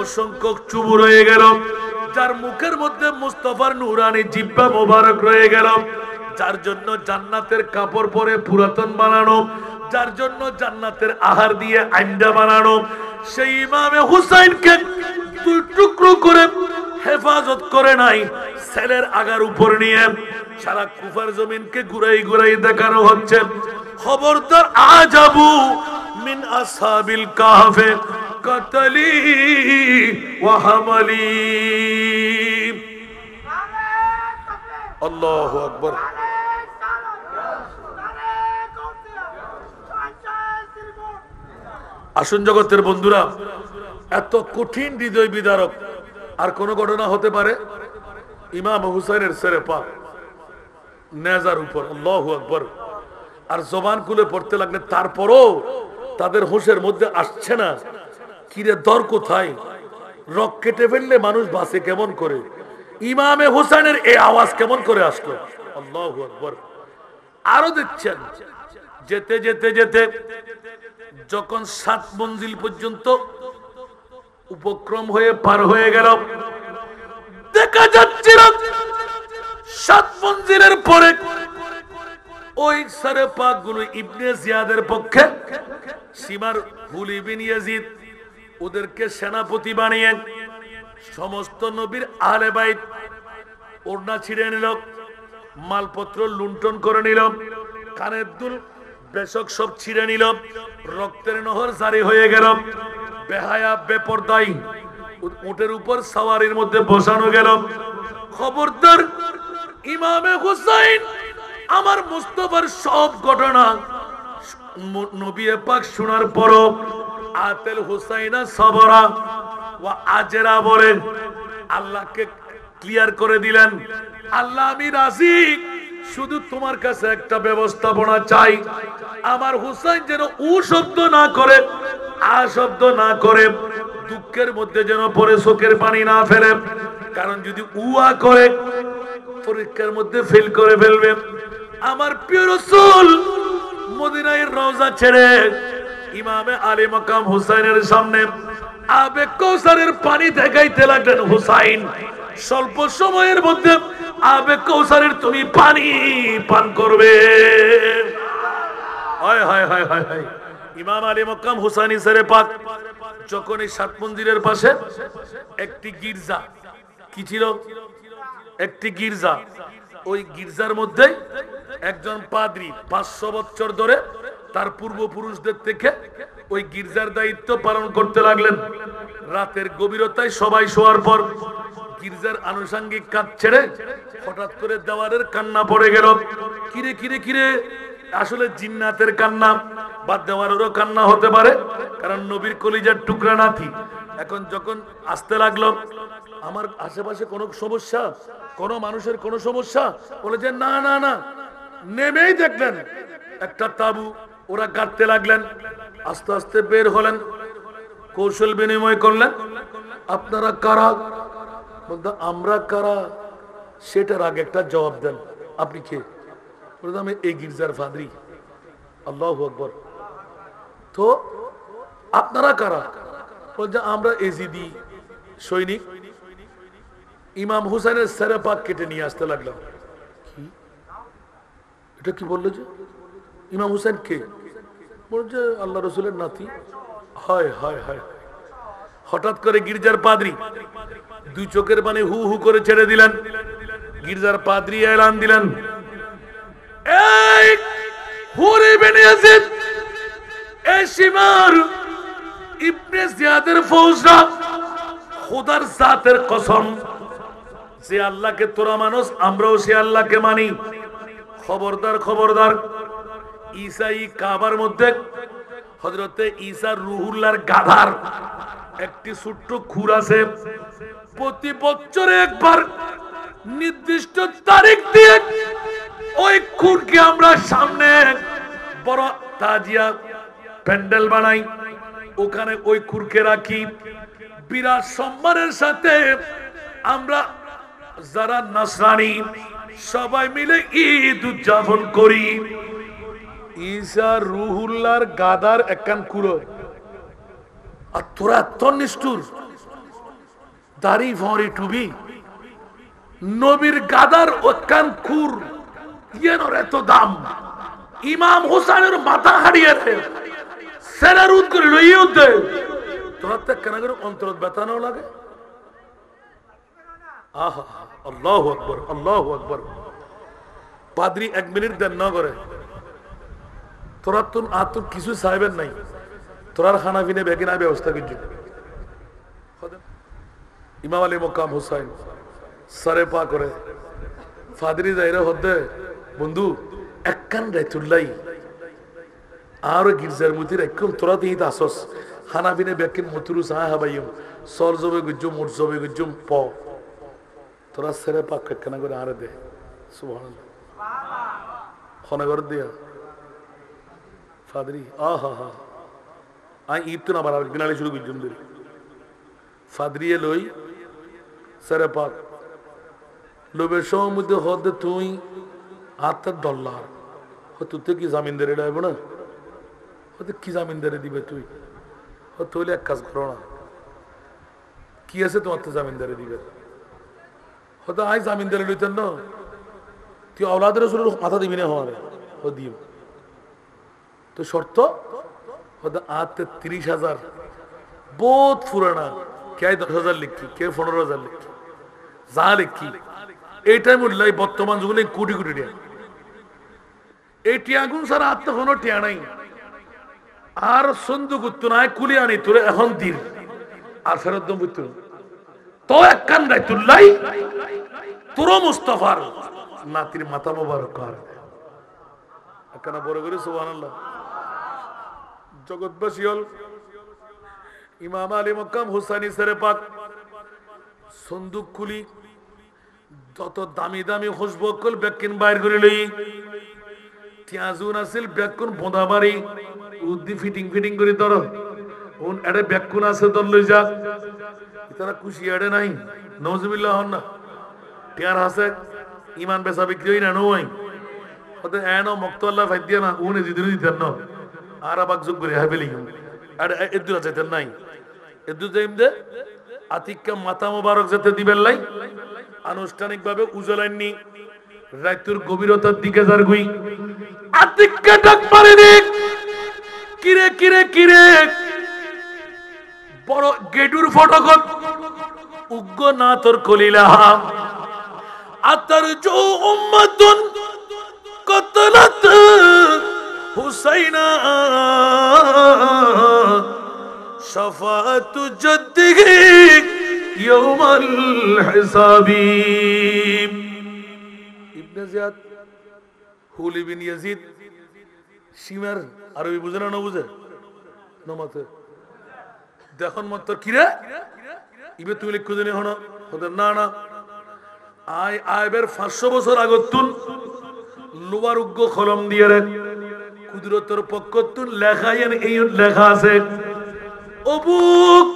অসংখ্য চুবু রয়ে গেল যার মুখের মধ্যে মুস্তাফার নূরানি জিহ্বা মোবারক রয়ে গেল যার জন্য জান্নাতের কাপড় পরে পুরাতন বানানো যার জন্য জান্নাতের আহার দিয়ে আইন্দা বানানো সেই ইমামে হুসাইনকে দুই টুকরো করে হেফাজত করে নাই ছেলের আগার উপর নিয়ে সারা কুফার জমিনকে ঘুরাই ঘুরাই দেখানো হচ্ছে খবরদার আজাবু মিন আসহাবিল কাহফে কতলি ওয়া হামালি আল্লাহু আকবার আসুন জগতের বন্ধুরা এত কঠিন হৃদয় বিদারক আর কোন ঘটনা হতে পারে ইমাম হুসাইনের সেরে পাক নেজার উপর আল্লাহু আকবার আর জবান খুলে পড়তে লাগলে তারপরও তাদের হোশের মধ্যে আসছে না কিরে দর কোথায় রক কেটে ফেললে মানুষ বাঁচে কেমন করে ইমামে হুসাইনের এই আওয়াজ কেমন করে আসলো আল্লাহু আকবার আরো দেখছেন যেতে যেতে যেতে যখন 7 মঞ্জিল পর্যন্ত উপক্রম হয়ে পার হয়ে গেল দেখা যাচ্ছিল 7 মঞ্জিলের পরে ওই সারে পাক গুলো ইবনে জিয়াদের পক্ষে সীমার হুলি বিন ইয়াজিদ ওদেরকে সেনাপতি বানিয়ে সমস্ত নবীর আহলে বাইত ওড়না ছিঁড়ে নিল মালপত্র লুণ্ঠন করে নিল কানের দুল বেশক সব ছিঁড়ে নিল রক্তের নহর জারি হয়ে গেল বেহায়া বেপরদাই উটের উপর সাওয়ারির মধ্যে বসানো গেল খবরদার ইমামে হুসাইন আমার মুস্তাফার সব ঘটনা নবী পাক শোনার পরও আতেল হুসাইনা সবরা ওয়া আজরা বলে আল্লাহকে ক্লিয়ার করে দিলেন আল্লাহ আমি রাজি শুধু তোমার কাছে একটা ব্যবস্থাপনা চাই আমার হুসাইন যেন উ শব্দ না করে আ শব্দ না করে দুঃখের মধ্যে যেন পরে চোখের পানি না ফেলে কারণ যদি উয়া করে পরীক্ষার মধ্যে ফেল করে ফেলবে আমার প্রিয় রাসূল মদিনার রওজা ছেড়ে ইমামে আলী মাকাম হুসাইনের সামনে আবে কৌসারের পানি দেখাইতে লাগলেন হুসাইন স্বল্প সময়ের মধ্যে আবে কৌসারের তুমি পানি পান করবে হায় হায় হায় হায় হায় ইমাম আলী মাকাম হুসাইনি সেরে পাক যখন এই 7 মন্দিরের পাশে একটি গির্জা কি ছিল একটি গির্জা ওই গির্জার মধ্যে একজন পাদ্রী 500 বছর ধরে তার পূর্বপুরুষদের থেকে ওই গির্জার দায়িত্ব পালন করতে লাগলেন। রাতের গভীরতায় সবাই শোয়ার পর গির্জার আনুষঙ্গিক কাজ ছেড়ে হঠাৎ করে দেওয়ালের কান্না পড়ে গেল। কিরে কিরে কিরে, আসলে জিন্নাতের কান্না বা দেওয়ালেরও কান্না হতে পারে, কারণ নবীর কলিজার টুকরা নাতি। এখন যখন আসতে লাগলো, আমার আশেপাশে কোনো সমস্যা, কোনো মানুষের কোনো সমস্যা, বলে যে না না না, নেমেই দেখলেন একটা তাবু, ওরা গাঁটতে লাগলেন। আস্তে আস্তে বের হলেন, কৌশল বিনিময় করলেন, আপনারা কারা? বলতে আমরা কারা, সেটার আগে একটা জবাব দেন, আপনি কে? বলতে আমি এই গির্জার ফাদরি। আল্লাহু আকবার। তো আপনারা কারা? বলতে আমরা এজিদি সৈনিক। ইমাম হুসাইনের সেরে পাক কেটে নিয়ে আসতে লাগলাম। কি এটা কি বললো যে ইমাম হুসাইন কে? বলছে আল্লাহ রসুলের নাতি। হয় হয় হয়। হঠাৎ করে গির্জার পাদ্রী দুই চোখের পানি হু হু করে ছেড়ে দিলেন। গির্জার পাদ্রী এলান দিলেন, এই হুরি বিন ইয়াজিদ, এই শিমার ইবনে জিয়াদের ফৌজরা, খোদার জাতের কসম, যে আল্লাহকে তোরা মানুষ, আমরাও সে আল্লাহকে মানি। খবরদার খবরদার, ঈসাই কাবার মধ্যে হযরতে ঈসা রুহুল্লাহর গাধার একটি ছোট্ট খুর আছে। প্রতি বছরে একবার নির্দিষ্ট তারিখ দিয়ে ওই খুরকে আমরা সামনে বড় তাজিয়া প্যান্ডেল বানাই, ওখানে ওই খুরকে রাখি। বিরাট সম্মানের সাথে আমরা যারা নাসরানি সবাই মিলে ঈদ উদযাপন করি। ঈসা রুহুল্লাহর গাদার একখান কুড়ো, আর তোরা এত নিষ্ঠুর, দাড়ি ভরি টুবি, নবীর গাদার একখান খুর ইয়ের এত দাম। ইমাম হুসাইনের মাথা হারিয়ে সেরার উদ করে রইতে তোরা তো কেন করে অন্তর বেতানো লাগে। আহা, আল্লাহু আকবার, আল্লাহু আকবার। পাদ্রী 1 মিনিট দেন না করে, তোরা তো আর তো কিছু চাইবেন নাই, তোরার খানা পিনে বেগে না ব্যবস্থা কিছু। ইমাম আলী মকাম হুসাইন সারে পা করে ফাদরি যাইরা হদ্দে, বন্ধু একখান রাইতুল্লাই আর গির্জার মধ্যে একদম তোরা দিয়ে আসস খানা পিনে বেকিন মতুরু সাহা হাবাইম সর জবে গুজুম মোট জবে গুজুম প, তোরা সেরে পাক একখানা করে আরে দে। সুবহানাল্লাহ। খনা করে দিয়া ফাদরি আহা হা আই ঈদ তো না বাড়া বিনালি শুরু গুজুম দিল ফাদরিয়ে লই সেরে পাক লোবের সময় মধ্যে হদে তুই হাতের ডল্লার তুই কি জামিনদারি ডাইব না, হতে কি জামিনদারি দিবে তুই? হলে এক কাজ করো না, কি আছে তোমার তো জামিনদারি দিবে? হয়তো আই জামিনদারি লইতেন না, তুই আওলাদের রসুলের মাথা দিবি না হওয়ারে ও দিও তো শর্ত হয়তো আতে 30,000 বহুত পুরানা, কে 10,000 লিখি, কে 15,000 লিখি, যা লিখি এইটাই মূল্যায় বর্তমান যুগে কোটি কোটি টাকা। এই টিয়াগুন সারা আত্ম কোনো টিয়া নাই, আর সন্দুক উত্তর নাই কুলি আনি তোরে এখন দিন আর ফেরত দম উত্তর তো এক কান রাইতুল্লাই তোর মুস্তাফার নাতির মাথা মোবারক কর একখানা বড় করে সুবহানাল্লাহ। জগৎবাসী হল ইমাম আলী মক্কাম হুসাইনি সেরে পাক সন্দুক খুলি যত দামি দামি খুশবু কল বেকিন বাইর করে লই, তিয়াজুন আছিল বেকুন বোঁদা বাড়ি উদ্দি ফিটিং ফিটিং করে ধরো উন এডে বেকুন আছে দল লই যা, তারা খুশি এডে নাই নওজুবিল্লাহ হন না টিয়ার হাসে ইমান বেচা বিক্রি হই না নয় হতে এনো মক্তল্লাহ ফাইদ দিয়া না উনি জিদির দিতেন না আর আবাক যোগ করে হাবেলি এডে এদু যাইতেন নাই এদু যাইম দে আতিককে মাথা মোবারক যেতে দিবেন লাই আনুষ্ঠানিকভাবে উজলাইননি রাইতুর গভীরতার দিকে যার গুই আতিককে ডাক পারেনি কিরে কিরে কিরে বড় গেটুর ফটকত উগ্গ না তোর কলিলা আতার জো উম্মাতুন قتلت حسينا شفاعة جده يوم الحساب ইবনে জিয়াদ হুলি বিন ইয়াজিদ সিমার আরবি বুঝে না বুঝে নমাতে দেখুন মত কিরে ইবে তুমি লিখো জানি হন না না আইবের 500 বছর আগতুন লোয়ার উগ্গ কলম দিয়ে রে কুদরতের পক্ষতুন লেখায়েন এই লেখা আছে অবুক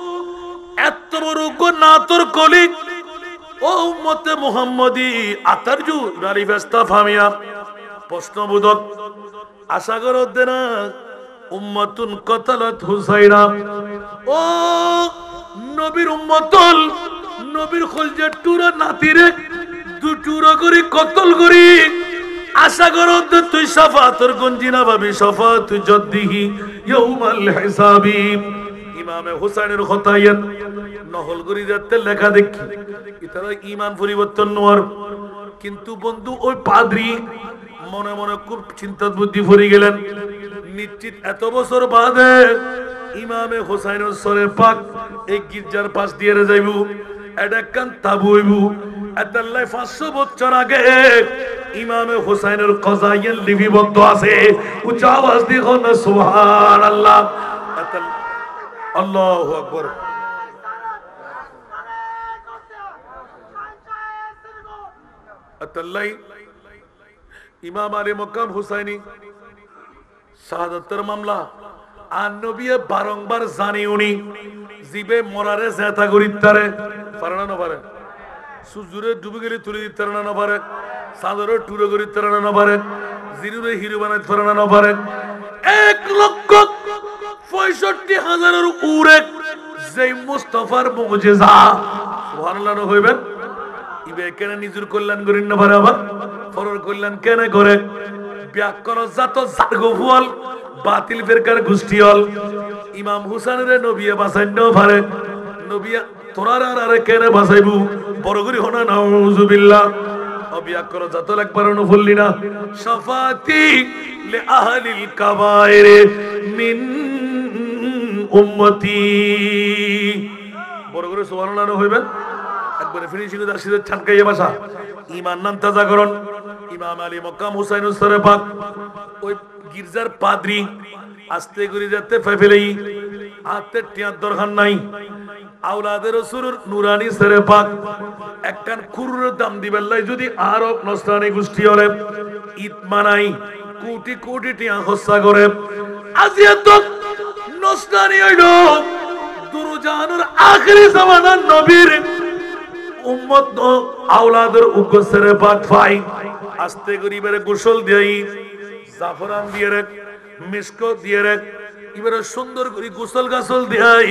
এত বড় উগ্গ না তোর কলিক ও উম্মতে মুহাম্মদী আতারজু রালি বেস্তা ফামিয়া প্রশ্নবোধক আশা করো দেনা উম্মাতুন কতলাত হুসাইনা ও নবীর উম্মতল নবীর খলজে টুরা নাতিরে দু টুরা করে কতল করি আশা করো তুই শাফাতের গঞ্জিনা ভাবি শাফাত জদ্দিহি ইয়াউমাল হিসাবি ইমামে হুসাইনের খতায়াত নহল করি যাতে লেখা দেখি ইতারা ঈমান পরিবর্তন নর কিন্তু বন্ধু ওই পাদ্রী মনে মনে খুব চিন্তা বুদ্ধি ভরে গেলেন নিশ্চিত এত বছর বাদে ইমামে হুসাইনের সরে পাক এই গির্জার পাশ দিয়ে যাইবু এটা কান তাবু হইবু এতাল্লাই 500 বছর আগে ইমামে হুসাইনের কজায়েন লিপিবদ্ধ আছে উচ্চ আওয়াজ দিয়ে কোন সুবহানাল্লাহ আল্লাহু আকবার এতাল্লাই ইমাম আলী মকাম হুসাইনি শাহাদাতের মামলা আর নবিয়ে বারংবার জানি উনি জিবে মরারে জেতা করিতারে পারে না পারে সুজুরে ডুবে গেলে তুলে দিতে না পারে সাদরে টুরে করিতে না পারে জিরুরে হিরো বানাইতে পারে না পারে 1,65,000 উরে যেই মুস্তাফার মুজিজা সুবহানাল্লাহ হইবেন ইবে কেন নিজুর কল্যাণ করেন না পারে আবার ফরর কল্যাণ কেন করে ব্যাকরণ জাত জারগফুল বাতিল ফিরকার গোষ্ঠী হল ইমাম হুসাইনের নবিয়ে বাঁচাইনো পারে নবিয়া তোরার আর কেন বাঁচাইবু বড় করে হনা নাউজুবিল্লাহ অবিয়াকর জাত একবার অনুফুল্লি না শাফাতি লি আহলিল কাবায়ের মিন উম্মতি বড় করে সুবহানাল্লাহ হইবেন একবারে ফিনিশিং এর দাসিদের ছানকাইয়া ভাষা ঈমান নাম তাজা করুন ইমাম আলী মক্কাম হুসাইনুস সরে পাক ওই গির্জার পাদ্রী আস্তে করে যেতে ফেলেই হাতে টিয়ার দরকার নাই আওলাদের রাসূলের নূরানি সরে পাক একখান খুরের দাম দিবেন লাই যদি আরব নসরানি গোষ্ঠী হলে ঈদ মানাই কোটি কোটি টিয়া খরচা করে আজিয়া তো নসরানি হইল দুরুজানের আখেরি জামানার নবীর উম্মত আওলাদের উগসরে পাক ফাই আস্তে গরিবের গোসল দেই জাফরান দিয়ে রে মিশক দিয়ে রে এবারে সুন্দর করে গোসল গাসল দেই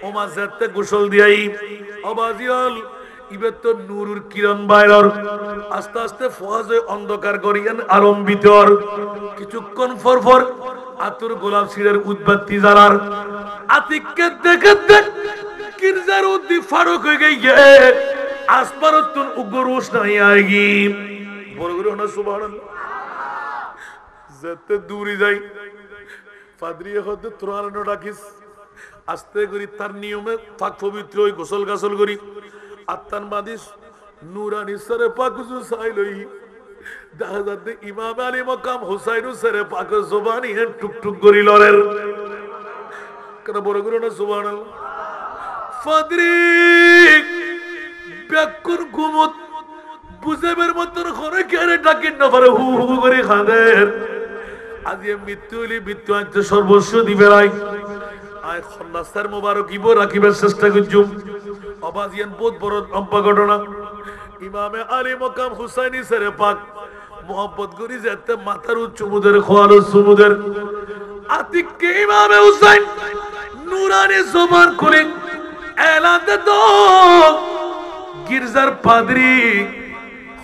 ওমা যেতে গোসল দেই অবাজিয়াল ইবে তো নূরুর কিরণ বাইরর আস্তে আস্তে ফওয়াজে অন্ধকার করিয়েন আলম ভিতর কিছুক্ষণ ফরফর আতুর গোলাপ সিরের উদ্বাতি জালার আতিককে দেখে দেখ কিরজার উদ্দি ফারুক হয়ে গিয়ে আসপারতুন উগ্র রোশনাই আয়েগি বড় করে না সুবহানাল্লাহ যেতে দূরে যাই ফাদরিয়ে হতে তোরানো ডাকিস আস্তে করি তার নিয়মে পাক পবিত্র হই গোসল গাসল করি আত্মান বাদিস নূরানি সরে পাক জু সাইলই দেখা যাচ্ছে ইমাম আলী মকাম হুসাইন সরে পাক জবানি হেন টুকটুক করি লরের কেন বড় করে না সুবহানাল্লাহ ফাদরি ব্যাকুর ঘুমত বুঝেবের মতন ঘরে কেড়ে ডাকিন না পারে হু হু করে খাদের আজি মৃত্যু হইলে মৃত্যু আনতে সর্বস্ব দিবে রাই আয় খন্নাস্তার মোবারক ইবো রাখিবার চেষ্টা করছুম অবাজিয়ান বহুত বড় লম্বা ঘটনা ইমামে আলী মকাম হুসাইনি সরে পাক মোহাম্মত করি যেতে মাথার চুমুদের খোয়ালো চুমুদের আতিককে ইমামে হুসাইন নুরানি জবান করে এলান দে তো গির্জার পাদ্রী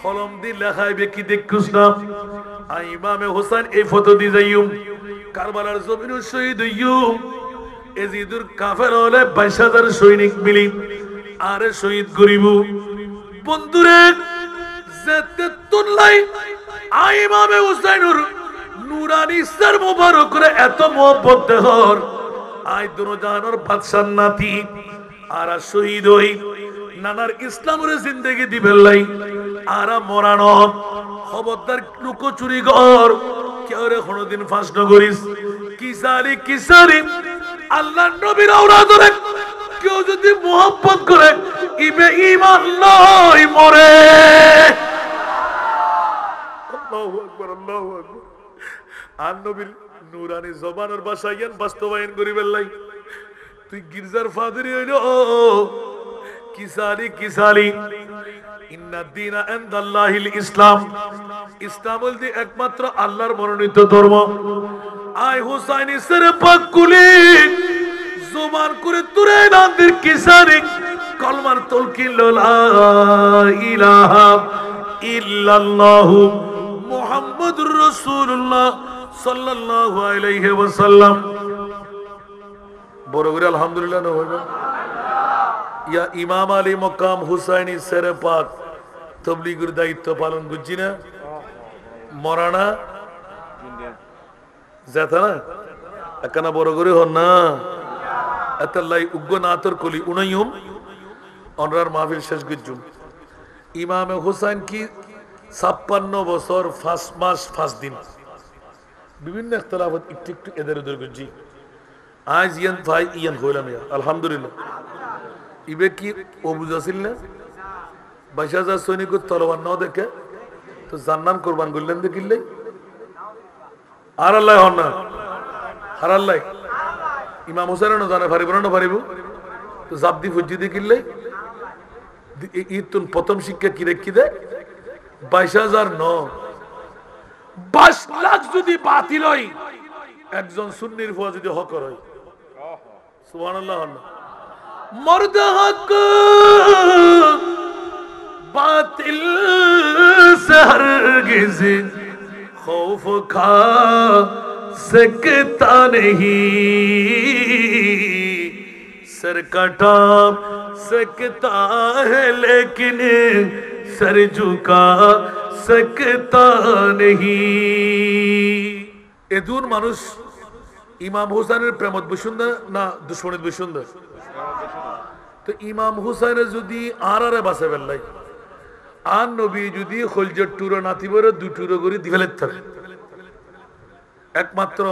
কলম দি লেখাইবে কি দেখুস না আই ইমামে হুসাইন এই ফটো দি যাইম কারবালার জমিন শহীদ হইম এজিদুর কাফের হলে 22,000 সৈনিক মিলি আরে শহীদ করিব বন্ধুরে যেতে তুললাই আই ইমামে হুসাইনুর নুরানি সর মুবারক করে এত মোহব্বত দেহর আই দুনো জাহানের বাদশার নাতি আর শহীদ হই নানার ইসলামের জিন্দেগি দিবেন লাই আর মরানো খবরদার লুকো চুরি কর কেউ রে কোনোদিন ফাঁস নগরিস কিসারি আল্লাহ নবীর আওলাদরে কেউ যদি মোহব্বত করে ইবে ঈমান লয় মরে। আল্লাহু আকবার আল্লাহু আকবার। আর নবীর নূরানি জবানের ভাষায়ন বাস্তবায়ন করিবেন লাই তুই গির্জার ফাদরি হইল কিসালি ইন্না দীনা ইনদাল্লাহিল ইসলাম। ইসলাম হল একমাত্র আল্লাহর মনোনীত ধর্ম। আই হুসাইনি সর পাক কুলি জবান করে তুরে নান্দির কিসারি কলমার তলকিন লা ইলাহা ইল্লাল্লাহু মুহাম্মাদুর রাসূলুল্লাহ সাল্লাল্লাহু আলাইহি ওয়াসাল্লাম। বড় করে আলহামদুলিল্লাহ না হইবে। ইয়া ইমাম আলী মকাম হুসাইনি সেরে পাক তবলিগের দায়িত্ব পালন করছি না মরানা যেত না একখানা বড় করে হন না এতাল্লাই উগ্র নাতর কলি উনাইম অনরার মাহফিল শেষ গুজুম। ইমামে হুসাইন কি 56 বছর 5 মাস 5 দিন বিভিন্ন ইখতিলাফত একটু একটু এদের ওদের গুজি আজ ইয়ান ভাই ইয়ান হইলাম আলহামদুলিল্লাহ। ইবে কি অবুজ আছিল না 22,000 সৈনিক তলোয়ার নাও দেখে তো জান্নান কোরবান করলেন দেখিলে আর আল্লাহ হন না আর আল্লাহ ইমাম হুসাইন না জানা পারিব না পারিব তো জাবদি ফুজি দেখিলে ইতুন প্রথম শিক্ষা কি রেখি দে 22,000 ন 22 লাখ যদি বাতিল হয় একজন সুন্নির ফুয়া যদি হক হয় সুবহানাল্লাহ मर्द हक बातिल से हरगिज़ खौफ खा सकता नहीं सर कटा सकता है लेकिन सर झुका सकता नहीं। এদুন মানুষ ইমাম হুসাইনের প্রেমত বসুন্ধ না দুশ্মনিত বসুন্ধ তো ইমাম হুসাইনের যদি আরে বাসে বেল্লাই আর নবী যদি খলজের টুরো নাতিবরে দু টুরো করে দিবেলে থাকে একমাত্র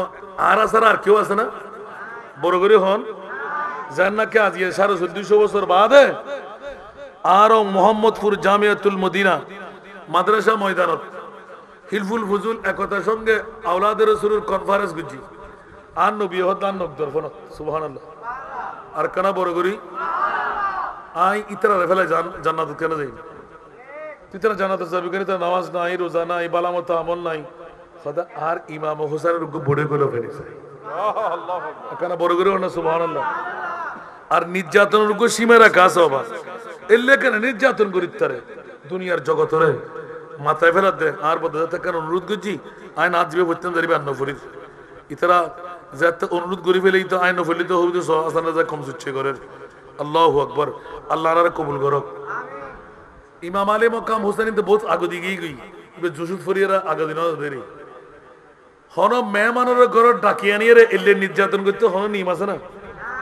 আর আসার আর কেউ আছে না বড় করে হন যার নাকি আজকে 1450 বছর বাদে আর মোহাম্মদপুর জামিয়াতুল মদিনা মাদ্রাসা ময়দানত হিলফুল ফুজুল একতার সঙ্গে আওলাদের রাসূলের কনফারেন্স গুজি আর নবী হদান নবদর ফন সুবহানাল্লাহ আর কানা বড় করি আই ইতরা রেফেলে জান্নাত কেন যাই তিতরা জান্নাত যাবি কেন তো নামাজ নাই রোজা নাই বালামত আমল নাই খোদা আর ইমাম হুসাইনের রূপ বড় করে ফেলেছে আল্লাহু আকবার কানা বড় করে না সুবহানাল্লাহ। আর নির্যাতনের রূপ সীমা রাখা সবা এলে কেন নির্যাতন করিতারে দুনিয়ার জগতরে মাথায় ফেলা দে আর বদতে কেন অনুরোধ করছি আইন আজবে বলতেন যারিবে আন্ন ফরিদ ইতরা যাতে অনুরোধ করি ফেলেই তো আইন ফলিত হইতে সহাসানা যা কম সুচ্ছে করে আল্লাহু আকবার আল্লাহ আর কবুল করক। ইমাম আলী মকাম হুসাইন তো বহুত আগে দিকেই গই জুসুফ ফরিয়ারা আগে দিন দেরি হন মেহমানের ঘর ডাকিয়ে নিয়ে রে এলে নির্যাতন করতে হন নিম আছে না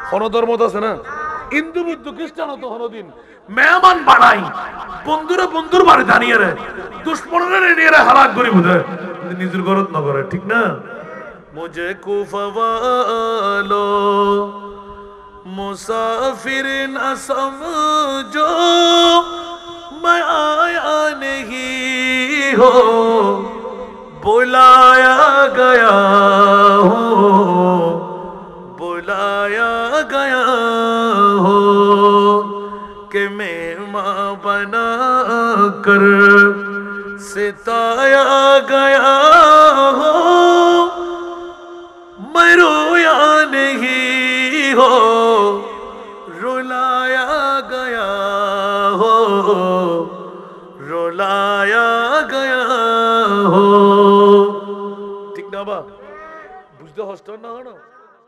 হন ধর্মত আছে না হিন্দু বুদ্ধ খ্রিস্টান তো হন দিন মেহমান বানাই বন্ধুরা বন্ধুর বাড়ি জানিয়ে রে দুশ্মনের নিয়ে রে হালাক করি বুঝে নিজের ঘরত না করে ঠিক না। मुझे कुफा वालो मुसाफिर न समझो मैं आया नहीं हो बुलाया गया हो बुलाया गया हो कि मेहमान बना कर सिताया गया हो मैं रोया नहीं हो रुलाया गया हो रुलाया गया हो ठीक ना बा बुझते हॉस्टल ना हो ना।